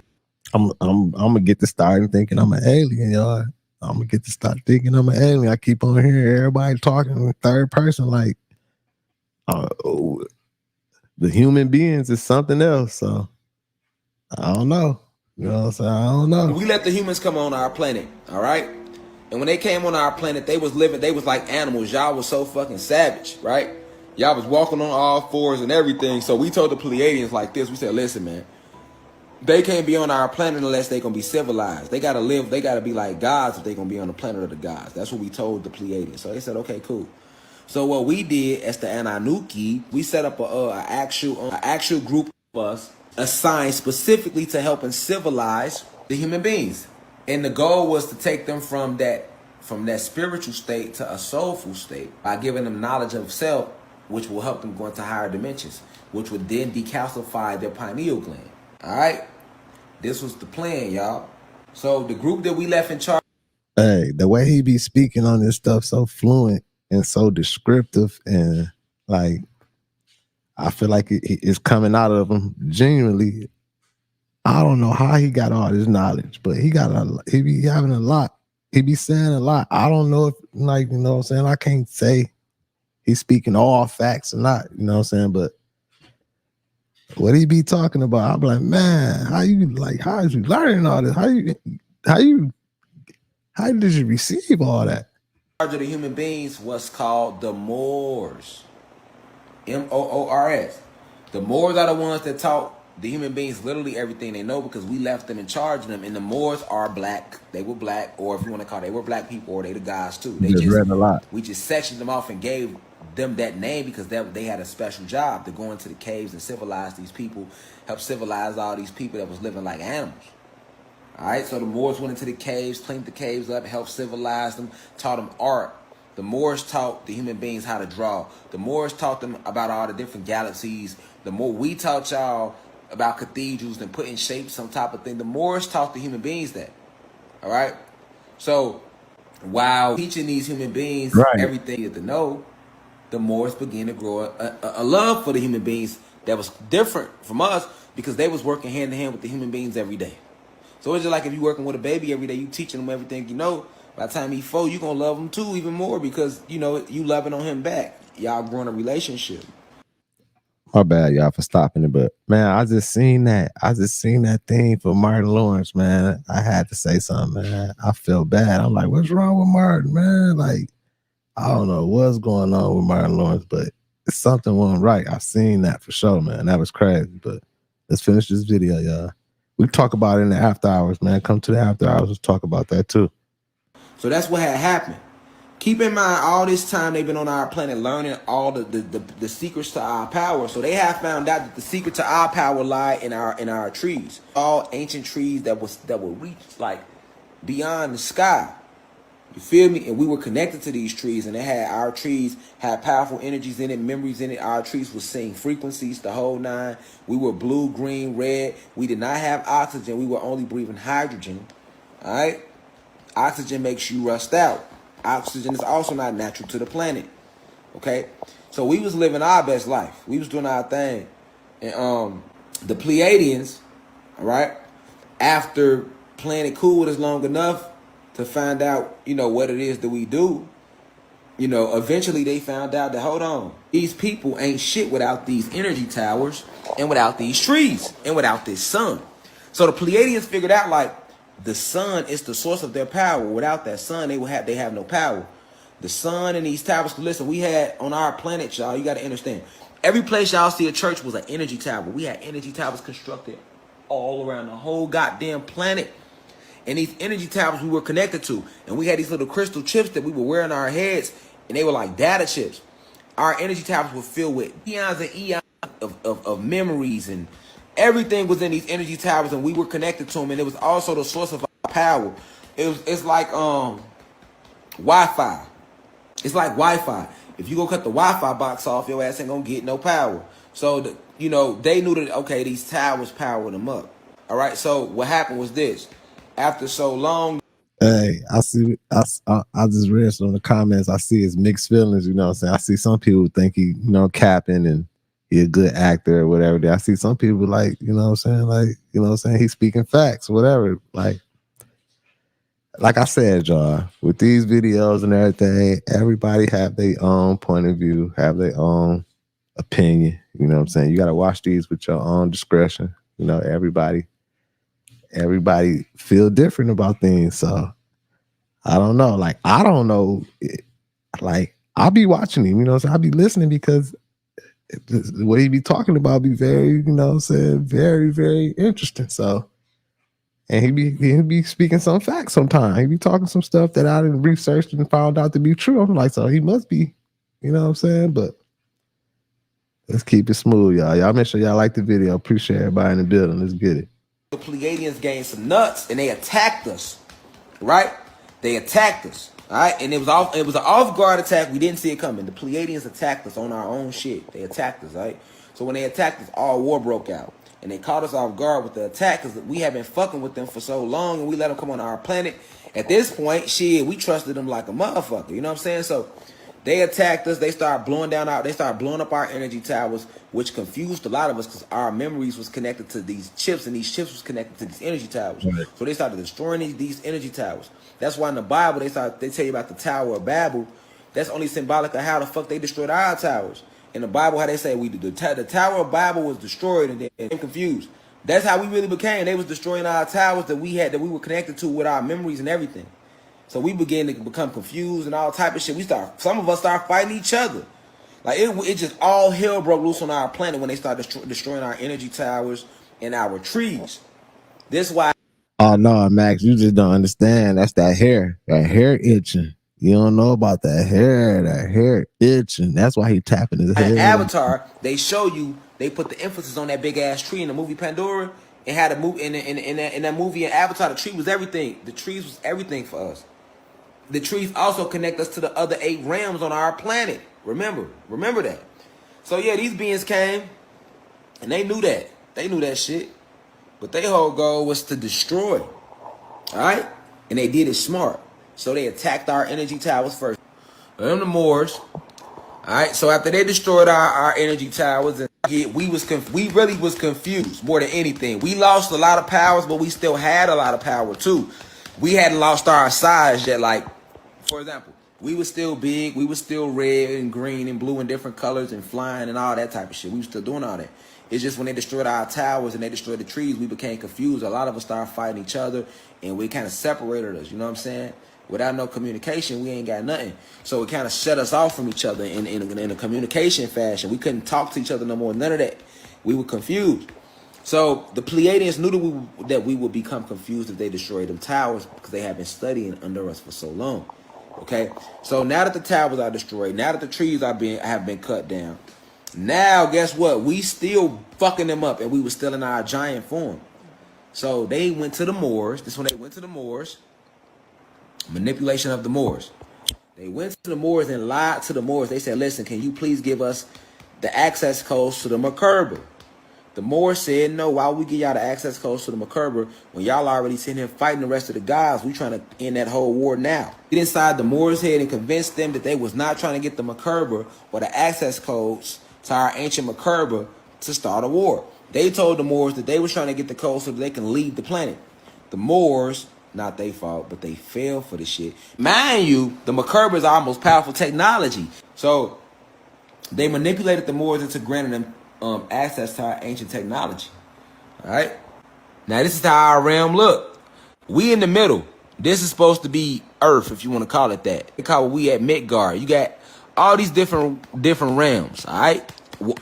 I'm gonna get to starting thinking I'm an alien, y'all. I'm gonna get to start thinking I'm an alien. I keep on hearing everybody talking in third person, like the human beings is something else. So I don't know. You know what I'm saying? I don't know. We let the humans come on our planet, all right? And when they came on our planet, they was like animals. Y'all was so fucking savage, right? Y'all was walking on all fours and everything. So we told the Pleiadians like this. We said, listen, man, they can't be on our planet unless they gonna be civilized. They gotta live, they gotta be like gods if they gonna be on the planet of the gods. That's what we told the Pleiadians. So they said, okay, cool. So what we did as the Ananuki, we set up an actual group of us assigned specifically to helping civilize the human beings. And the goal was to take them from that spiritual state to a soulful state by giving them knowledge of self, which will help them go into higher dimensions, which would then decalcify their pineal gland. All right, this was the plan, y'all. So the group that we left in charge. Hey, the way he be speaking on this stuff so fluent and so descriptive, and like I feel like it's coming out of him genuinely. I don't know how he got all this knowledge, but he be having a lot. He be saying a lot. I don't know if, like, you know what I'm saying? I can't say he's speaking all facts or not, you know what I'm saying? But what he be talking about, I'm like, man, how is you learning all this? How did you receive all that? Charge of the human beings was called the Moors. Moors. The Moors are the ones that taught the human beings literally everything they know, because we left them in charge of them. And the Moors are black. They were black, or if you want to call it, they were black people, or they the guys too. They just read a lot. We just sectioned them off and gave them that name because they had a special job to go into the caves and civilize these people, help civilize all these people that was living like animals. All right, so the Moors went into the caves, cleaned the caves up, helped civilize them, taught them art. The Moors taught the human beings how to draw. The Moors taught them about all the different galaxies. The more we taught y'all about cathedrals and putting shapes on top of things, the Moors taught the human beings that. All right, so while teaching these human beings everything that they know, the Moors began to grow a love for the human beings that was different from us, because they was working hand in hand with the human beings every day. So it's just like if you working with a baby every day, you teaching him everything you know. By the time he's 4, you gonna love him too, even more, because you know you loving on him back. Y'all growing a relationship. My bad, y'all, for stopping it, but man, I just seen that thing for Martin Lawrence, man. I had to say something, man. I feel bad. I'm like, what's wrong with Martin, man? Like, I don't know what's going on with Martin Lawrence, but something wasn't right. I seen that for sure, man. That was crazy. But let's finish this video, y'all. We talk about it in the after hours, man. Come to the after hours. Let's talk about that too. So that's what had happened. Keep in mind, all this time they've been on our planet learning all the secrets to our power. So they have found out that the secret to our power lie in our trees. All ancient trees that will reach like beyond the sky. You feel me? And we were connected to these trees, and our trees had powerful energies in it, memories in it. Our trees were seeing frequencies, the whole 9. We were blue, green, red. We did not have oxygen. We were only breathing hydrogen. All right? Oxygen makes you rust out. Oxygen is also not natural to the planet. Okay? So we was living our best life. We was doing our thing. And the Pleiadians, all right, after playing it cool with us long enough to find out, you know, what it is that we do, you know, eventually they found out that, hold on, these people ain't shit without these energy towers and without these trees and without this sun. So the Pleiadians figured out, like, the sun is the source of their power. Without that sun, they have no power. The sun and these towers, listen, we had on our planet, y'all, you got to understand, every place y'all see a church was an energy tower. We had energy towers constructed all around the whole goddamn planet. And these energy towers we were connected to. And we had these little crystal chips that we would wear on our heads. And they were like data chips. Our energy towers were filled with eons and eons of memories. And everything was in these energy towers. And we were connected to them. And it was also the source of our power. It's like Wi-Fi. It's like Wi-Fi. If you go cut the Wi-Fi box off, your ass ain't going to get no power. So, you know, they knew that, okay, these towers powered them up. All right. So what happened was this: after so long. Hey, I see. I just read some of the comments. I see his mixed feelings. You know what I'm saying? I see some people think he, capping and he a good actor or whatever. I see some people like, you know what I'm saying? Like, you know what I'm saying? He's speaking facts, whatever. Like I said, y'all, with these videos and everything, everybody have their own point of view, have their own opinion. You know what I'm saying? You got to watch these with your own discretion. You know, everybody feel different about things. So I don't know. Like, I don't know. Like, I'll be watching him, you know what I'm saying? I'll be listening because what he be talking about be very, you know what I'm saying, very, very interesting. So, and he be speaking some facts sometimes. He be talking some stuff that I didn't research and found out to be true. I'm like, so he must be, you know what I'm saying? But let's keep it smooth, y'all. Y'all make sure y'all like the video. Appreciate everybody in the building. Let's get it. The Pleiadians gained some nuts and they attacked us, right? They attacked us, all right? And it was an off-guard attack. We didn't see it coming. The Pleiadians attacked us on our own shit. They attacked us, right? So when they attacked us, all war broke out. And they caught us off guard with the attack because we have been fucking with them for so long and we let them come on our planet. At this point, shit, we trusted them like a motherfucker. You know what I'm saying? So they attacked us. They started blowing up our energy towers, which confused a lot of us because our memories was connected to these chips, and these chips was connected to these energy towers. Right. So they started destroying these energy towers. That's why in the Bible they tell you about the Tower of Babel. That's only symbolic of how the fuck they destroyed our towers. In the Bible, how they say the Tower of Babel was destroyed and then confused. That's how we really became. They was destroying our towers that we were connected to with our memories and everything. So we began to become confused and all type of shit. Some of us started fighting each other. Like it just all hell broke loose on our planet when they started destroying our energy towers and our trees. This why. Oh no, Max, you just don't understand. That's that hair itching. You don't know about that hair itching. That's why he tapping his head. Avatar, they show you, they put the emphasis on that big ass tree in the movie Pandora, and had a movie in that movie in Avatar. The tree was everything. The trees was everything for us. The trees also connect us to the other 8 realms on our planet. Remember that. So yeah, these beings came, and they knew that. They knew that shit. But their whole goal was to destroy. All right? And they did it smart. So they attacked our energy towers first. Them the Moors. All right? So after they destroyed our energy towers, and we really was confused more than anything. We lost a lot of powers, but we still had a lot of power too. We hadn't lost our size yet. Like, for example, we were still big. We were still red and green and blue and different colors and flying and all that type of shit. We were still doing all that. It's just when they destroyed our towers and they destroyed the trees, we became confused. A lot of us started fighting each other, and we kind of separated us. You know what I'm saying? Without no communication, we ain't got nothing. So it kind of shut us off from each other in a communication fashion. We couldn't talk to each other no more. None of that. We were confused. So the Pleiadians knew that we would become confused if they destroyed them towers because they have been studying under us for so long. Okay? So now that the towers are destroyed, now that the trees have been cut down, now guess what? We still fucking them up, and we were still in our giant form. So they went to the Moors. This is when they went to the Moors. Manipulation of the Moors. They went to the Moors and lied to the Moors. They said, listen, can you please give us the access codes to the Merkaba? The Moors said, no, why would we give y'all the access codes to the Merkaba when y'all already sitting here fighting the rest of the guys? We trying to end that whole war now. Get inside the Moors' head and convince them that they was not trying to get the Merkaba or the access codes to our ancient Merkaba to start a war. They told the Moors that they was trying to get the codes so that they can leave the planet. The Moors, not their fault, but they fell for the shit. Mind you, the Merkaba is our most powerful technology. So they manipulated the Moors into granting them access to our ancient technology. All right. Now this is how our realm look. We in the middle. This is supposed to be Earth, if you want to call it that. They call it we at Midgard. You got all these different realms. All right,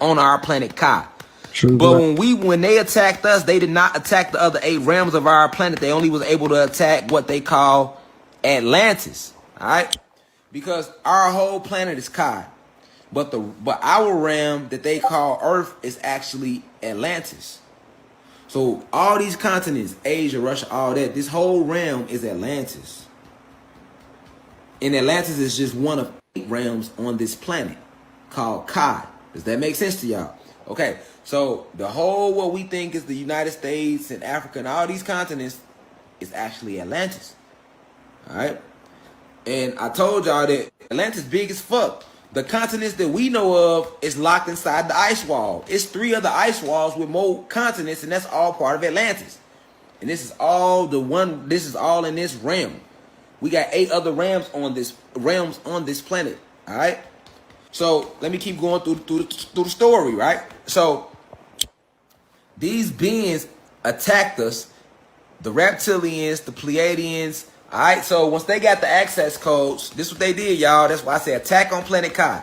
on our planet Kai. True, but when they attacked us, they did not attack the other 8 realms of our planet. They only was able to attack what they call Atlantis. All right, because our whole planet is Kai. But our realm that they call Earth is actually Atlantis. So all these continents, Asia, Russia, all that, this whole realm is Atlantis. And Atlantis is just one of 8 realms on this planet called Kai. Does that make sense to y'all? Okay, so the whole what we think is the United States and Africa and all these continents is actually Atlantis. All right, and I told y'all that Atlantis big as fuck. The continents that we know of is locked inside the ice wall. It's 3 other ice walls with more continents, and that's all part of Atlantis. And this is all this is all in this realm. We got 8 other realms on this planet. All right. So let me keep going through the story, right? So these beings attacked us, the reptilians, the Pleiadians. All right. So once they got the access codes, this is what they did, y'all. That's why I say attack on Planet Kai.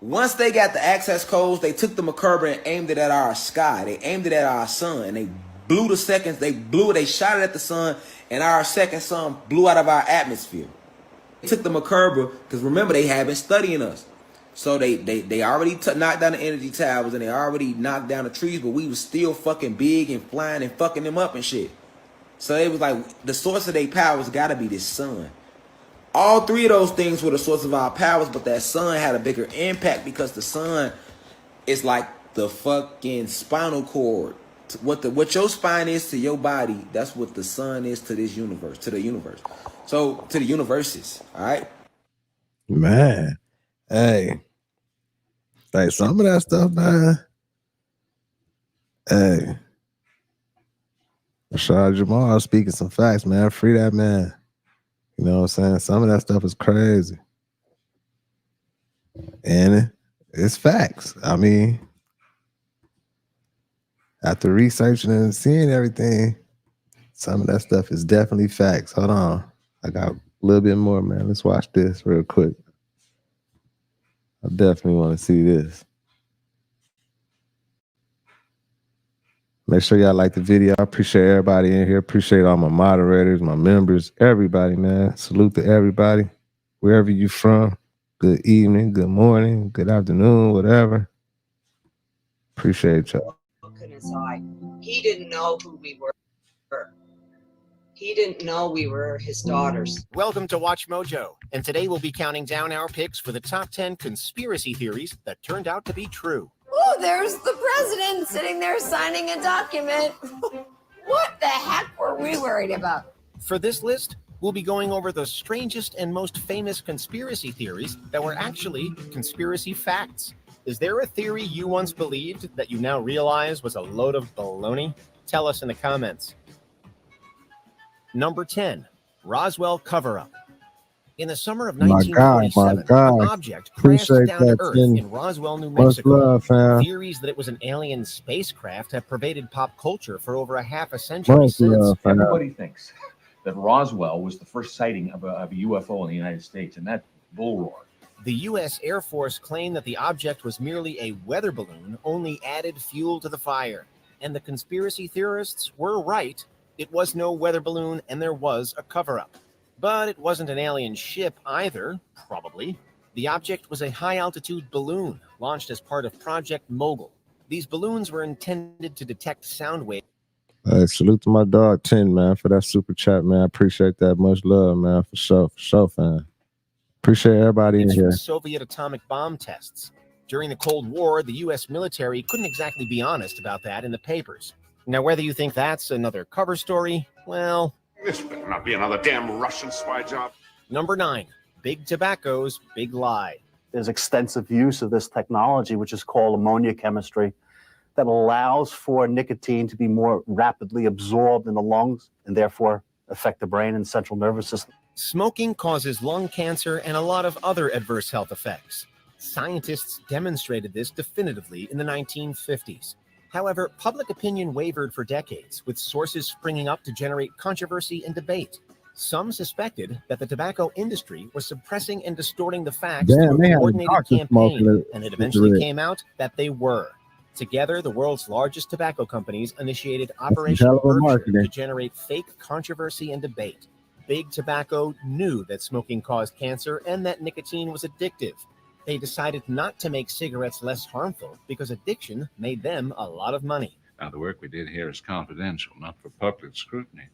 Once they got the access codes, they took the Merkaba and aimed it at our sky. They aimed it at our sun, and they blew the seconds. They shot it at the sun, and our second sun blew out of our atmosphere. They took the Merkaba, because remember, they had been studying us. So they already knocked down the energy towers, and they already knocked down the trees, but we was still fucking big and flying and fucking them up and shit. So it was like, the source of their powers got to be this sun. All 3 of those things were the source of our powers, but that sun had a bigger impact because the sun is like the fucking spinal cord. What your spine is to your body, that's what the sun is to this universe, to the universe. So, to the universes, all right? Man, hey, like some of that stuff, man. Hey, Rashad Jamal speaking some facts, man. Free that man. You know what I'm saying? Some of that stuff is crazy. And it's facts. I mean, after researching and seeing everything, some of that stuff is definitely facts. Hold on. I got a little bit more, man. Let's watch this real quick. I definitely want to see this. Make sure y'all like the video. I appreciate everybody in here. Appreciate all my moderators, my members, everybody, man. Salute to everybody. Wherever you from. Good evening, good morning, good afternoon, whatever. Appreciate y'all. Look in his eye. He didn't know who we were. He didn't know we were his daughters. Welcome to Watch Mojo, and today we'll be counting down our picks for the top 10 conspiracy theories that turned out to be true. Oh, there's the president sitting there signing a document. What the heck were we worried about? For this list, we'll be going over the strangest and most famous conspiracy theories that were actually conspiracy facts. Is there a theory you once believed that you now realize was a load of baloney? Tell us in the comments. Number 10, Roswell cover-up. In the summer of 1947, an object crashed down to Earth in Roswell, New Mexico. Theories that it was an alien spacecraft have pervaded pop culture for over a half a century since. Everybody thinks that Roswell was the first sighting of a UFO in the United States, and that's bull roar. The U.S. Air Force claimed that the object was merely a weather balloon, only added fuel to the fire. And the conspiracy theorists were right. It was no weather balloon, and there was a cover-up. But it wasn't an alien ship either, probably. The object was a high-altitude balloon launched as part of Project Mogul. These balloons were intended to detect sound waves. Salute to my dog 10, man, for that super chat, man. I appreciate that. Much love, man, for sure, fam. Appreciate everybody in here. Soviet atomic bomb tests. During the Cold War, the U.S. military couldn't exactly be honest about that in the papers. Now, whether you think that's another cover story, well... This better not be another damn Russian spy job. Number 9, Big Tobacco's big lie. There's extensive use of this technology, which is called ammonia chemistry, that allows for nicotine to be more rapidly absorbed in the lungs and therefore affect the brain and central nervous system. Smoking causes lung cancer and a lot of other adverse health effects. Scientists demonstrated this definitively in the 1950s. However, public opinion wavered for decades, with sources springing up to generate controversy and debate. Some suspected that the tobacco industry was suppressing and distorting the facts through a coordinated campaign, and it eventually came out that they were. Together, the world's largest tobacco companies initiated Operation Berkshire to generate fake controversy and debate. Big Tobacco knew that smoking caused cancer and that nicotine was addictive. They decided not to make cigarettes less harmful because addiction made them a lot of money. Now, the work we did here is confidential, not for public scrutiny,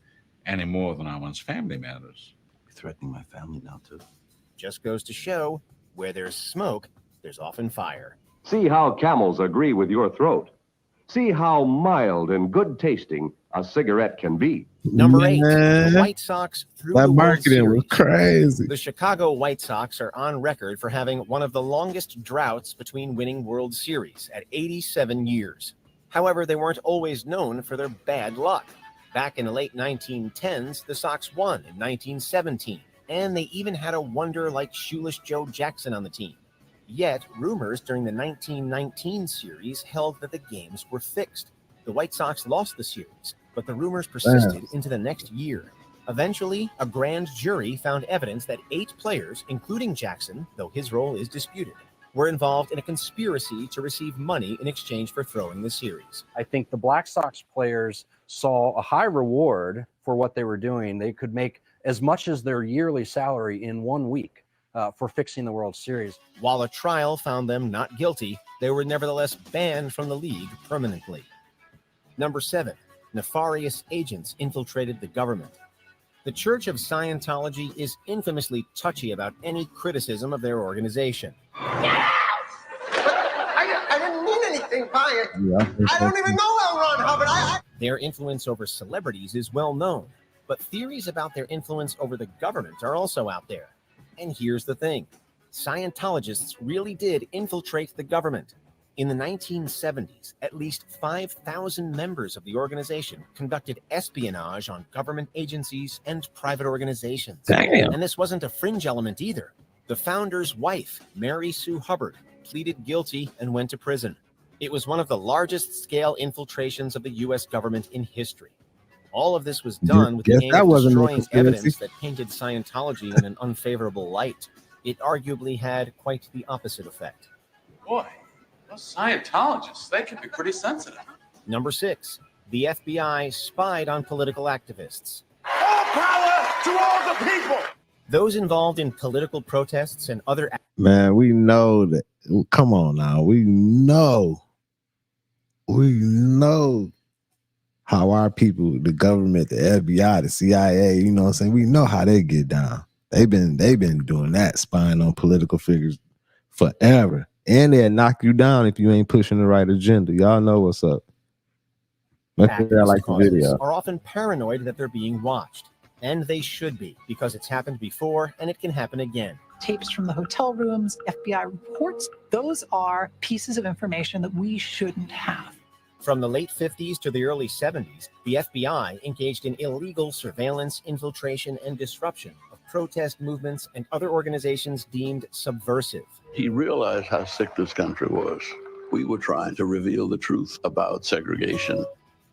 any more than our one's family matters. You're threatening my family now, too. Just goes to show, where there's smoke, there's often fire. See how camels agree with your throat. See how mild and good tasting a cigarette can be. Number 8, the Man, White Sox through that the World marketing was Series. crazy. The Chicago White Sox are on record for having one of the longest droughts between winning World Series at 87 years. However, they weren't always known for their bad luck. Back in the late 1910s, the Sox won in 1917, and they even had a wonder like Shoeless Joe Jackson on the team. Yet, rumors during the 1919 series held that the games were fixed. The White Sox lost the series, but the rumors persisted into the next year. Eventually, a grand jury found evidence that 8 players, including Jackson, though his role is disputed, were involved in a conspiracy to receive money in exchange for throwing the series. I think the Black Sox players saw a high reward for what they were doing. They could make as much as their yearly salary in 1 week for fixing the World Series. While a trial found them not guilty, they were nevertheless banned from the league permanently. Number 7, nefarious agents infiltrated the government. The Church of Scientology is infamously touchy about any criticism of their organization. I didn't mean anything by it. Yeah, I don't even know L. Ron Hubbard. Their influence over celebrities is well known, but theories about their influence over the government are also out there. And here's the thing. Scientologists really did infiltrate the government. In the 1970s, at least 5,000 members of the organization conducted espionage on government agencies and private organizations. Damn. And this wasn't a fringe element either. The founder's wife, Mary Sue Hubbard, pleaded guilty and went to prison. It was one of the largest scale infiltrations of the U.S. government in history. All of this was done with the aim of destroying evidence that painted Scientology in an unfavorable light. It arguably had quite the opposite effect. Boy, those Scientologists, they can be pretty sensitive. Number 6, the FBI spied on political activists. All power to all the people. Those involved in political protests and other Man, we know that. Come on now. We know how our people, the government, the FBI, the CIA, you know what I'm saying? We know how they get down. They've been doing that, spying on political figures forever. And they'll knock you down if you ain't pushing the right agenda. Y'all know what's up. activists like the video. are often paranoid that they're being watched. And they should be, because it's happened before and it can happen again. Tapes from the hotel rooms, FBI reports, those are pieces of information that we shouldn't have. From the late 50s to the early 70s, the FBI engaged in illegal surveillance, infiltration, and disruption of protest movements and other organizations deemed subversive. He realized how sick this country was. We were trying to reveal the truth about segregation.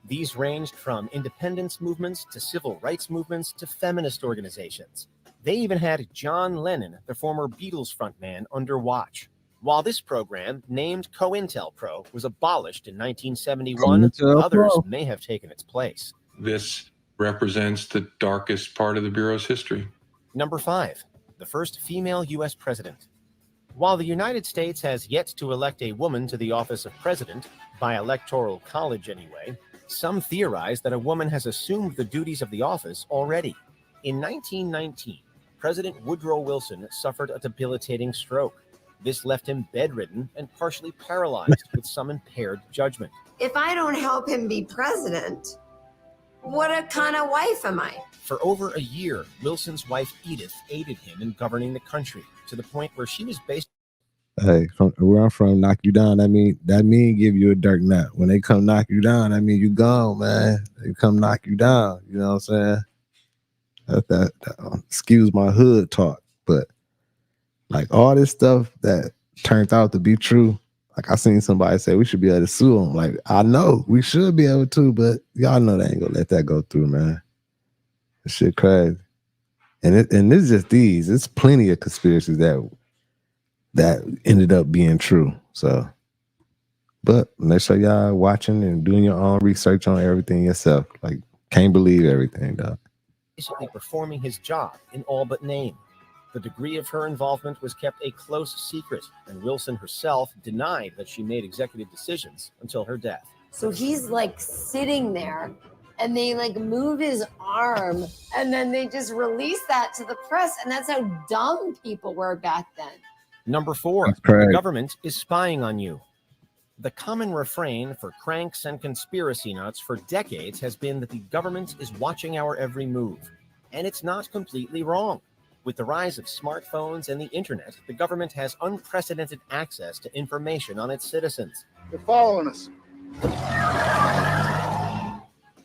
These ranged from independence movements to civil rights movements to feminist organizations. They even had John Lennon, the former Beatles frontman, under watch. While this program, named COINTELPRO, was abolished in 1971, others may have taken its place. This represents the darkest part of the Bureau's history. Number 5, the first female U.S. president. While the United States has yet to elect a woman to the office of president, by electoral college anyway, some theorize that a woman has assumed the duties of the office already. In 1919, President Woodrow Wilson suffered a debilitating stroke. This left him bedridden and partially paralyzed with some impaired judgment. If I don't help him be president, what a kind of wife am I? For over a year, Wilson's wife Edith aided him in governing the country to the point where she was based. Hey, from where I'm from, knock you down. That mean give you a dirt nap. When they come knock you down, that mean you gone, man. They come knock you down. You know what I'm saying? Excuse my hood talk, but like all this stuff that turned out to be true. Like I seen somebody say we should be able to sue them. Like I know we should be able to, but y'all know they ain't gonna let that go through, man. This shit crazy. And it's just these. It's plenty of conspiracies that ended up being true. So, but make sure y'all watching and doing your own research on everything yourself. Like, can't believe everything, dog. Basically performing his job in all but name. The degree of her involvement was kept a close secret, and Wilson herself denied that she made executive decisions until her death. So he's like sitting there and they like move his arm and then they just release that to the press. And that's how dumb people were back then. Number 4, That's crazy. the government is spying on you. The common refrain for cranks and conspiracy nuts for decades has been that the government is watching our every move. And it's not completely wrong. With the rise of smartphones and the internet, the government has unprecedented access to information on its citizens. They're following us.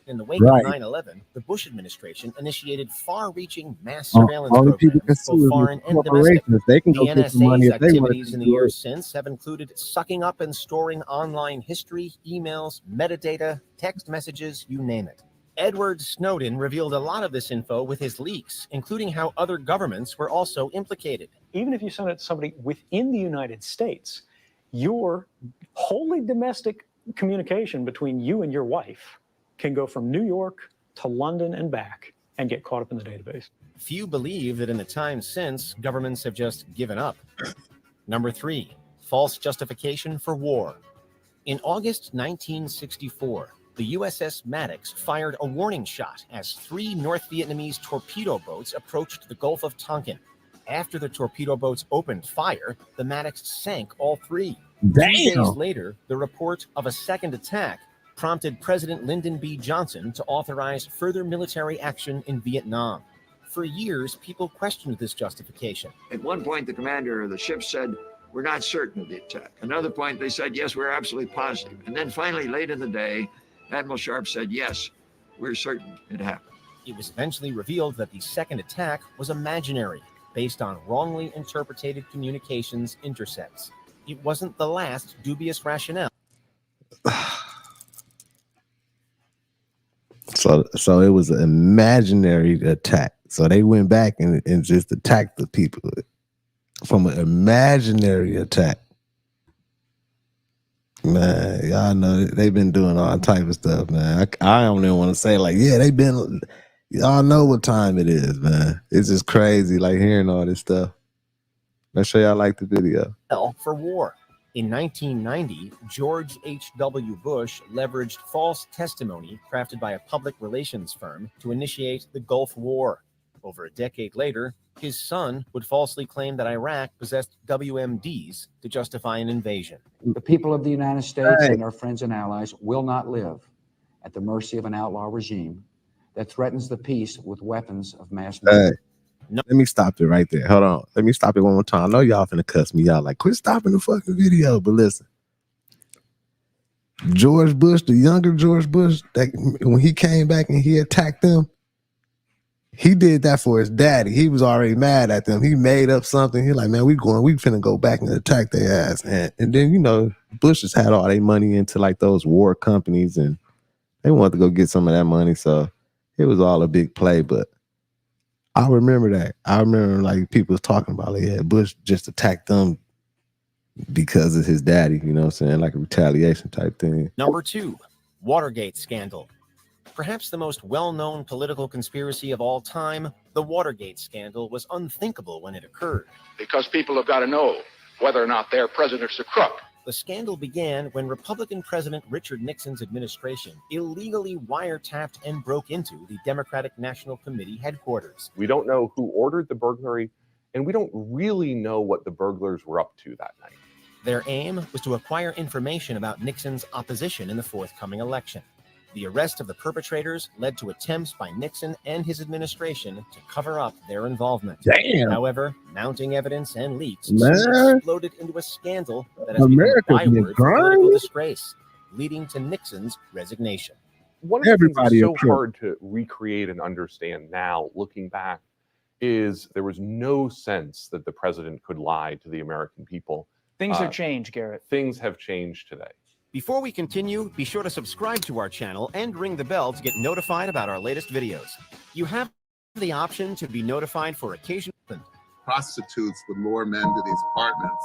In the wake Right. of 9/11, the Bush administration initiated far-reaching mass Only surveillance people can programs, sue both is foreign the and domestic. corporations. They can The go get the money NSA's if they want activities to in the do years it. since have included sucking up and storing online history, emails, metadata, text messages, you name it. Edward Snowden revealed a lot of this info with his leaks, including how other governments were also implicated. Even if you send it to somebody within the United States, your wholly domestic communication between you and your wife can go from New York to London and back and get caught up in the database. Few believe that in the time since, governments have just given up. Number 3, false justification for war. In August 1964, the USS Maddox fired a warning shot as 3 North Vietnamese torpedo boats approached the Gulf of Tonkin. After the torpedo boats opened fire, the Maddox sank all 3. 2 days Damn. later, the report of a second attack prompted President Lyndon B. Johnson to authorize further military action in Vietnam. For years, people questioned this justification. At one point, the commander of the ship said, "We're not certain of the attack." Another point, they said, "Yes, we're absolutely positive." And then finally, late in the day, Admiral Sharp said, "Yes, we're certain it happened." It was eventually revealed that the second attack was imaginary, based on wrongly interpreted communications intercepts. It wasn't the last dubious rationale. So it was an imaginary attack. So they went back and just attacked the people from an imaginary attack. Man, y'all know they've been doing all type of stuff, man. I don't even want to say like, yeah, they've been. Y'all know what time it is, man. It's just crazy, like hearing all this stuff. Let's show y'all like the video. For war. In 1990, George H.W. Bush leveraged false testimony crafted by a public relations firm to initiate the Gulf War. Over a decade later, his son would falsely claim that Iraq possessed WMDs to justify an invasion. The people of the United States and our friends and allies will not live at the mercy of an outlaw regime that threatens the peace with weapons of mass murder. Let me stop it right there. Hold on. Let me stop it one more time. I know y'all finna cuss me out. Like, quit stopping the fucking video. But listen, George Bush, the younger George Bush, that when he came back and he attacked them, he did that for his daddy. He was already mad at them. He made up something. He like, man, we finna go back and attack their ass. And then, you know, Bush has had all their money into like those war companies and they wanted to go get some of that money. So it was all a big play, but I remember that. I remember like people was talking about like, yeah, Bush just attacked them because of his daddy, you know what I'm saying? Like a retaliation type thing. Number 2, Watergate scandal. Perhaps the most well-known political conspiracy of all time, the Watergate scandal was unthinkable when it occurred. Because people have got to know whether or not their president's a crook. The scandal began when Republican President Richard Nixon's administration illegally wiretapped and broke into the Democratic National Committee headquarters. We don't know who ordered the burglary, and we don't really know what the burglars were up to that night. Their aim was to acquire information about Nixon's opposition in the forthcoming election. The arrest of the perpetrators led to attempts by Nixon and his administration to cover up their involvement. Damn. However, mounting evidence and leaks Man. exploded into a scandal that has America's become a been byword for political grinding. disgrace, leading to Nixon's resignation. One of the things Everybody that's a so crook. hard to recreate and understand now, looking back, is there was no sense that the president could lie to the American people. Things have changed, Garrett. Things have changed today. Before we continue, be sure to subscribe to our channel and ring the bell to get notified about our latest videos. You have the option to be notified for occasional. Prostitutes would lure men to these apartments,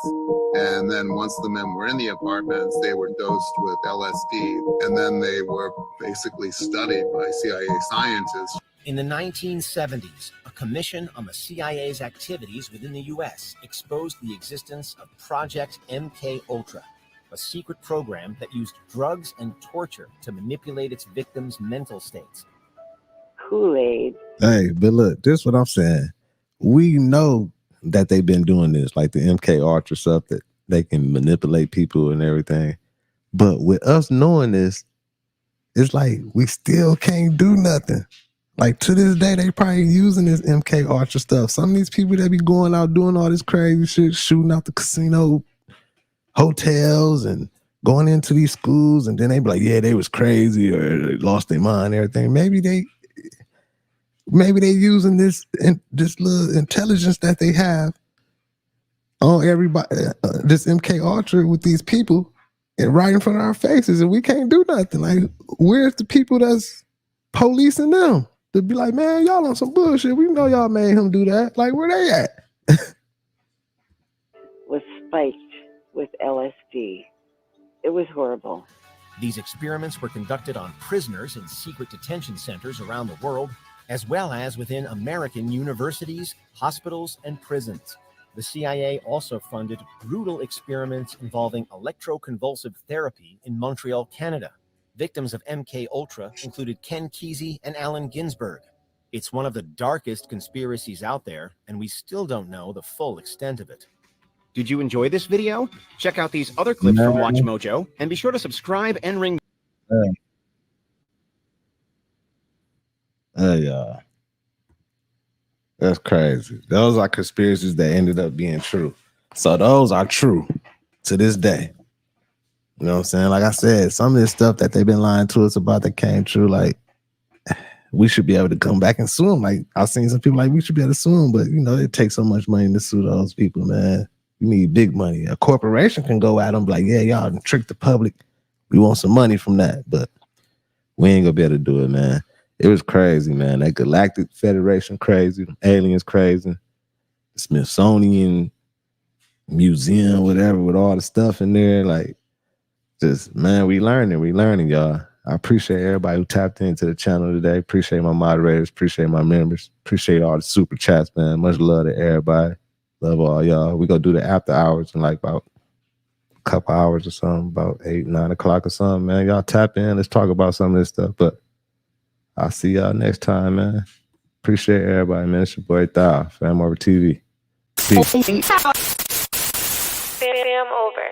and then once the men were in the apartments, they were dosed with LSD, and then they were basically studied by CIA scientists. In the 1970s, a commission on the CIA's activities within the U.S. exposed the existence of Project MK-Ultra, a secret program that used drugs and torture to manipulate its victims' mental states. Kool-Aid. Hey, but look, this is what I'm saying. We know that they've been doing this, like the MK Ultra stuff, that they can manipulate people and everything. But with us knowing this, it's like we still can't do nothing. Like to this day, they probably using this MK Ultra stuff. Some of these people that be going out doing all this crazy shit, shooting out the casino hotels and going into these schools, and then they be like, yeah, they was crazy or they lost their mind and everything. Maybe they using this little intelligence that they have on everybody, this MK Ultra with these people, and right in front of our faces, and we can't do nothing. Like, where's the people that's policing them to be like, man, y'all on some bullshit? We know y'all made him do that. Like, where they at? Was spiked with LSD. It was horrible. These experiments were conducted on prisoners in secret detention centers around the world, as well as within American universities, hospitals, and prisons. The CIA also funded brutal experiments involving electroconvulsive therapy in Montreal, Canada. Victims of MK Ultra included Ken Kesey and Allen Ginsberg. It's one of the darkest conspiracies out there, and we still don't know the full extent of it. Did you enjoy this video? Check out these other clips from Watch Mojo, and be sure to subscribe and ring. Yeah. That's crazy. Those are conspiracies that ended up being true. So those are true to this day. You know what I'm saying? Like I said, some of this stuff that they've been lying to us about that came true, like, we should be able to come back and sue them. Like, I've seen some people like, we should be able to sue them, but, you know, it takes so much money to sue those people, man. You need big money. A corporation can go at them like, yeah, y'all trick the public. We want some money from that, but we ain't gonna be able to do it, man. It was crazy, man. That Galactic Federation crazy, them aliens crazy, the Smithsonian Museum, whatever, with all the stuff in there. Like, just, man, we learning, y'all. I appreciate everybody who tapped into the channel today. Appreciate my moderators. Appreciate my members. Appreciate all the super chats, man. Much love to everybody. Love all y'all. We gonna do the after hours in like about a couple hours or something, about 8, 9 o'clock or something, man. Y'all tap in. Let's talk about some of this stuff. But I'll see y'all next time, man. Appreciate everybody, man. It's your boy Thou, FamOverTV. Peace. Fam over.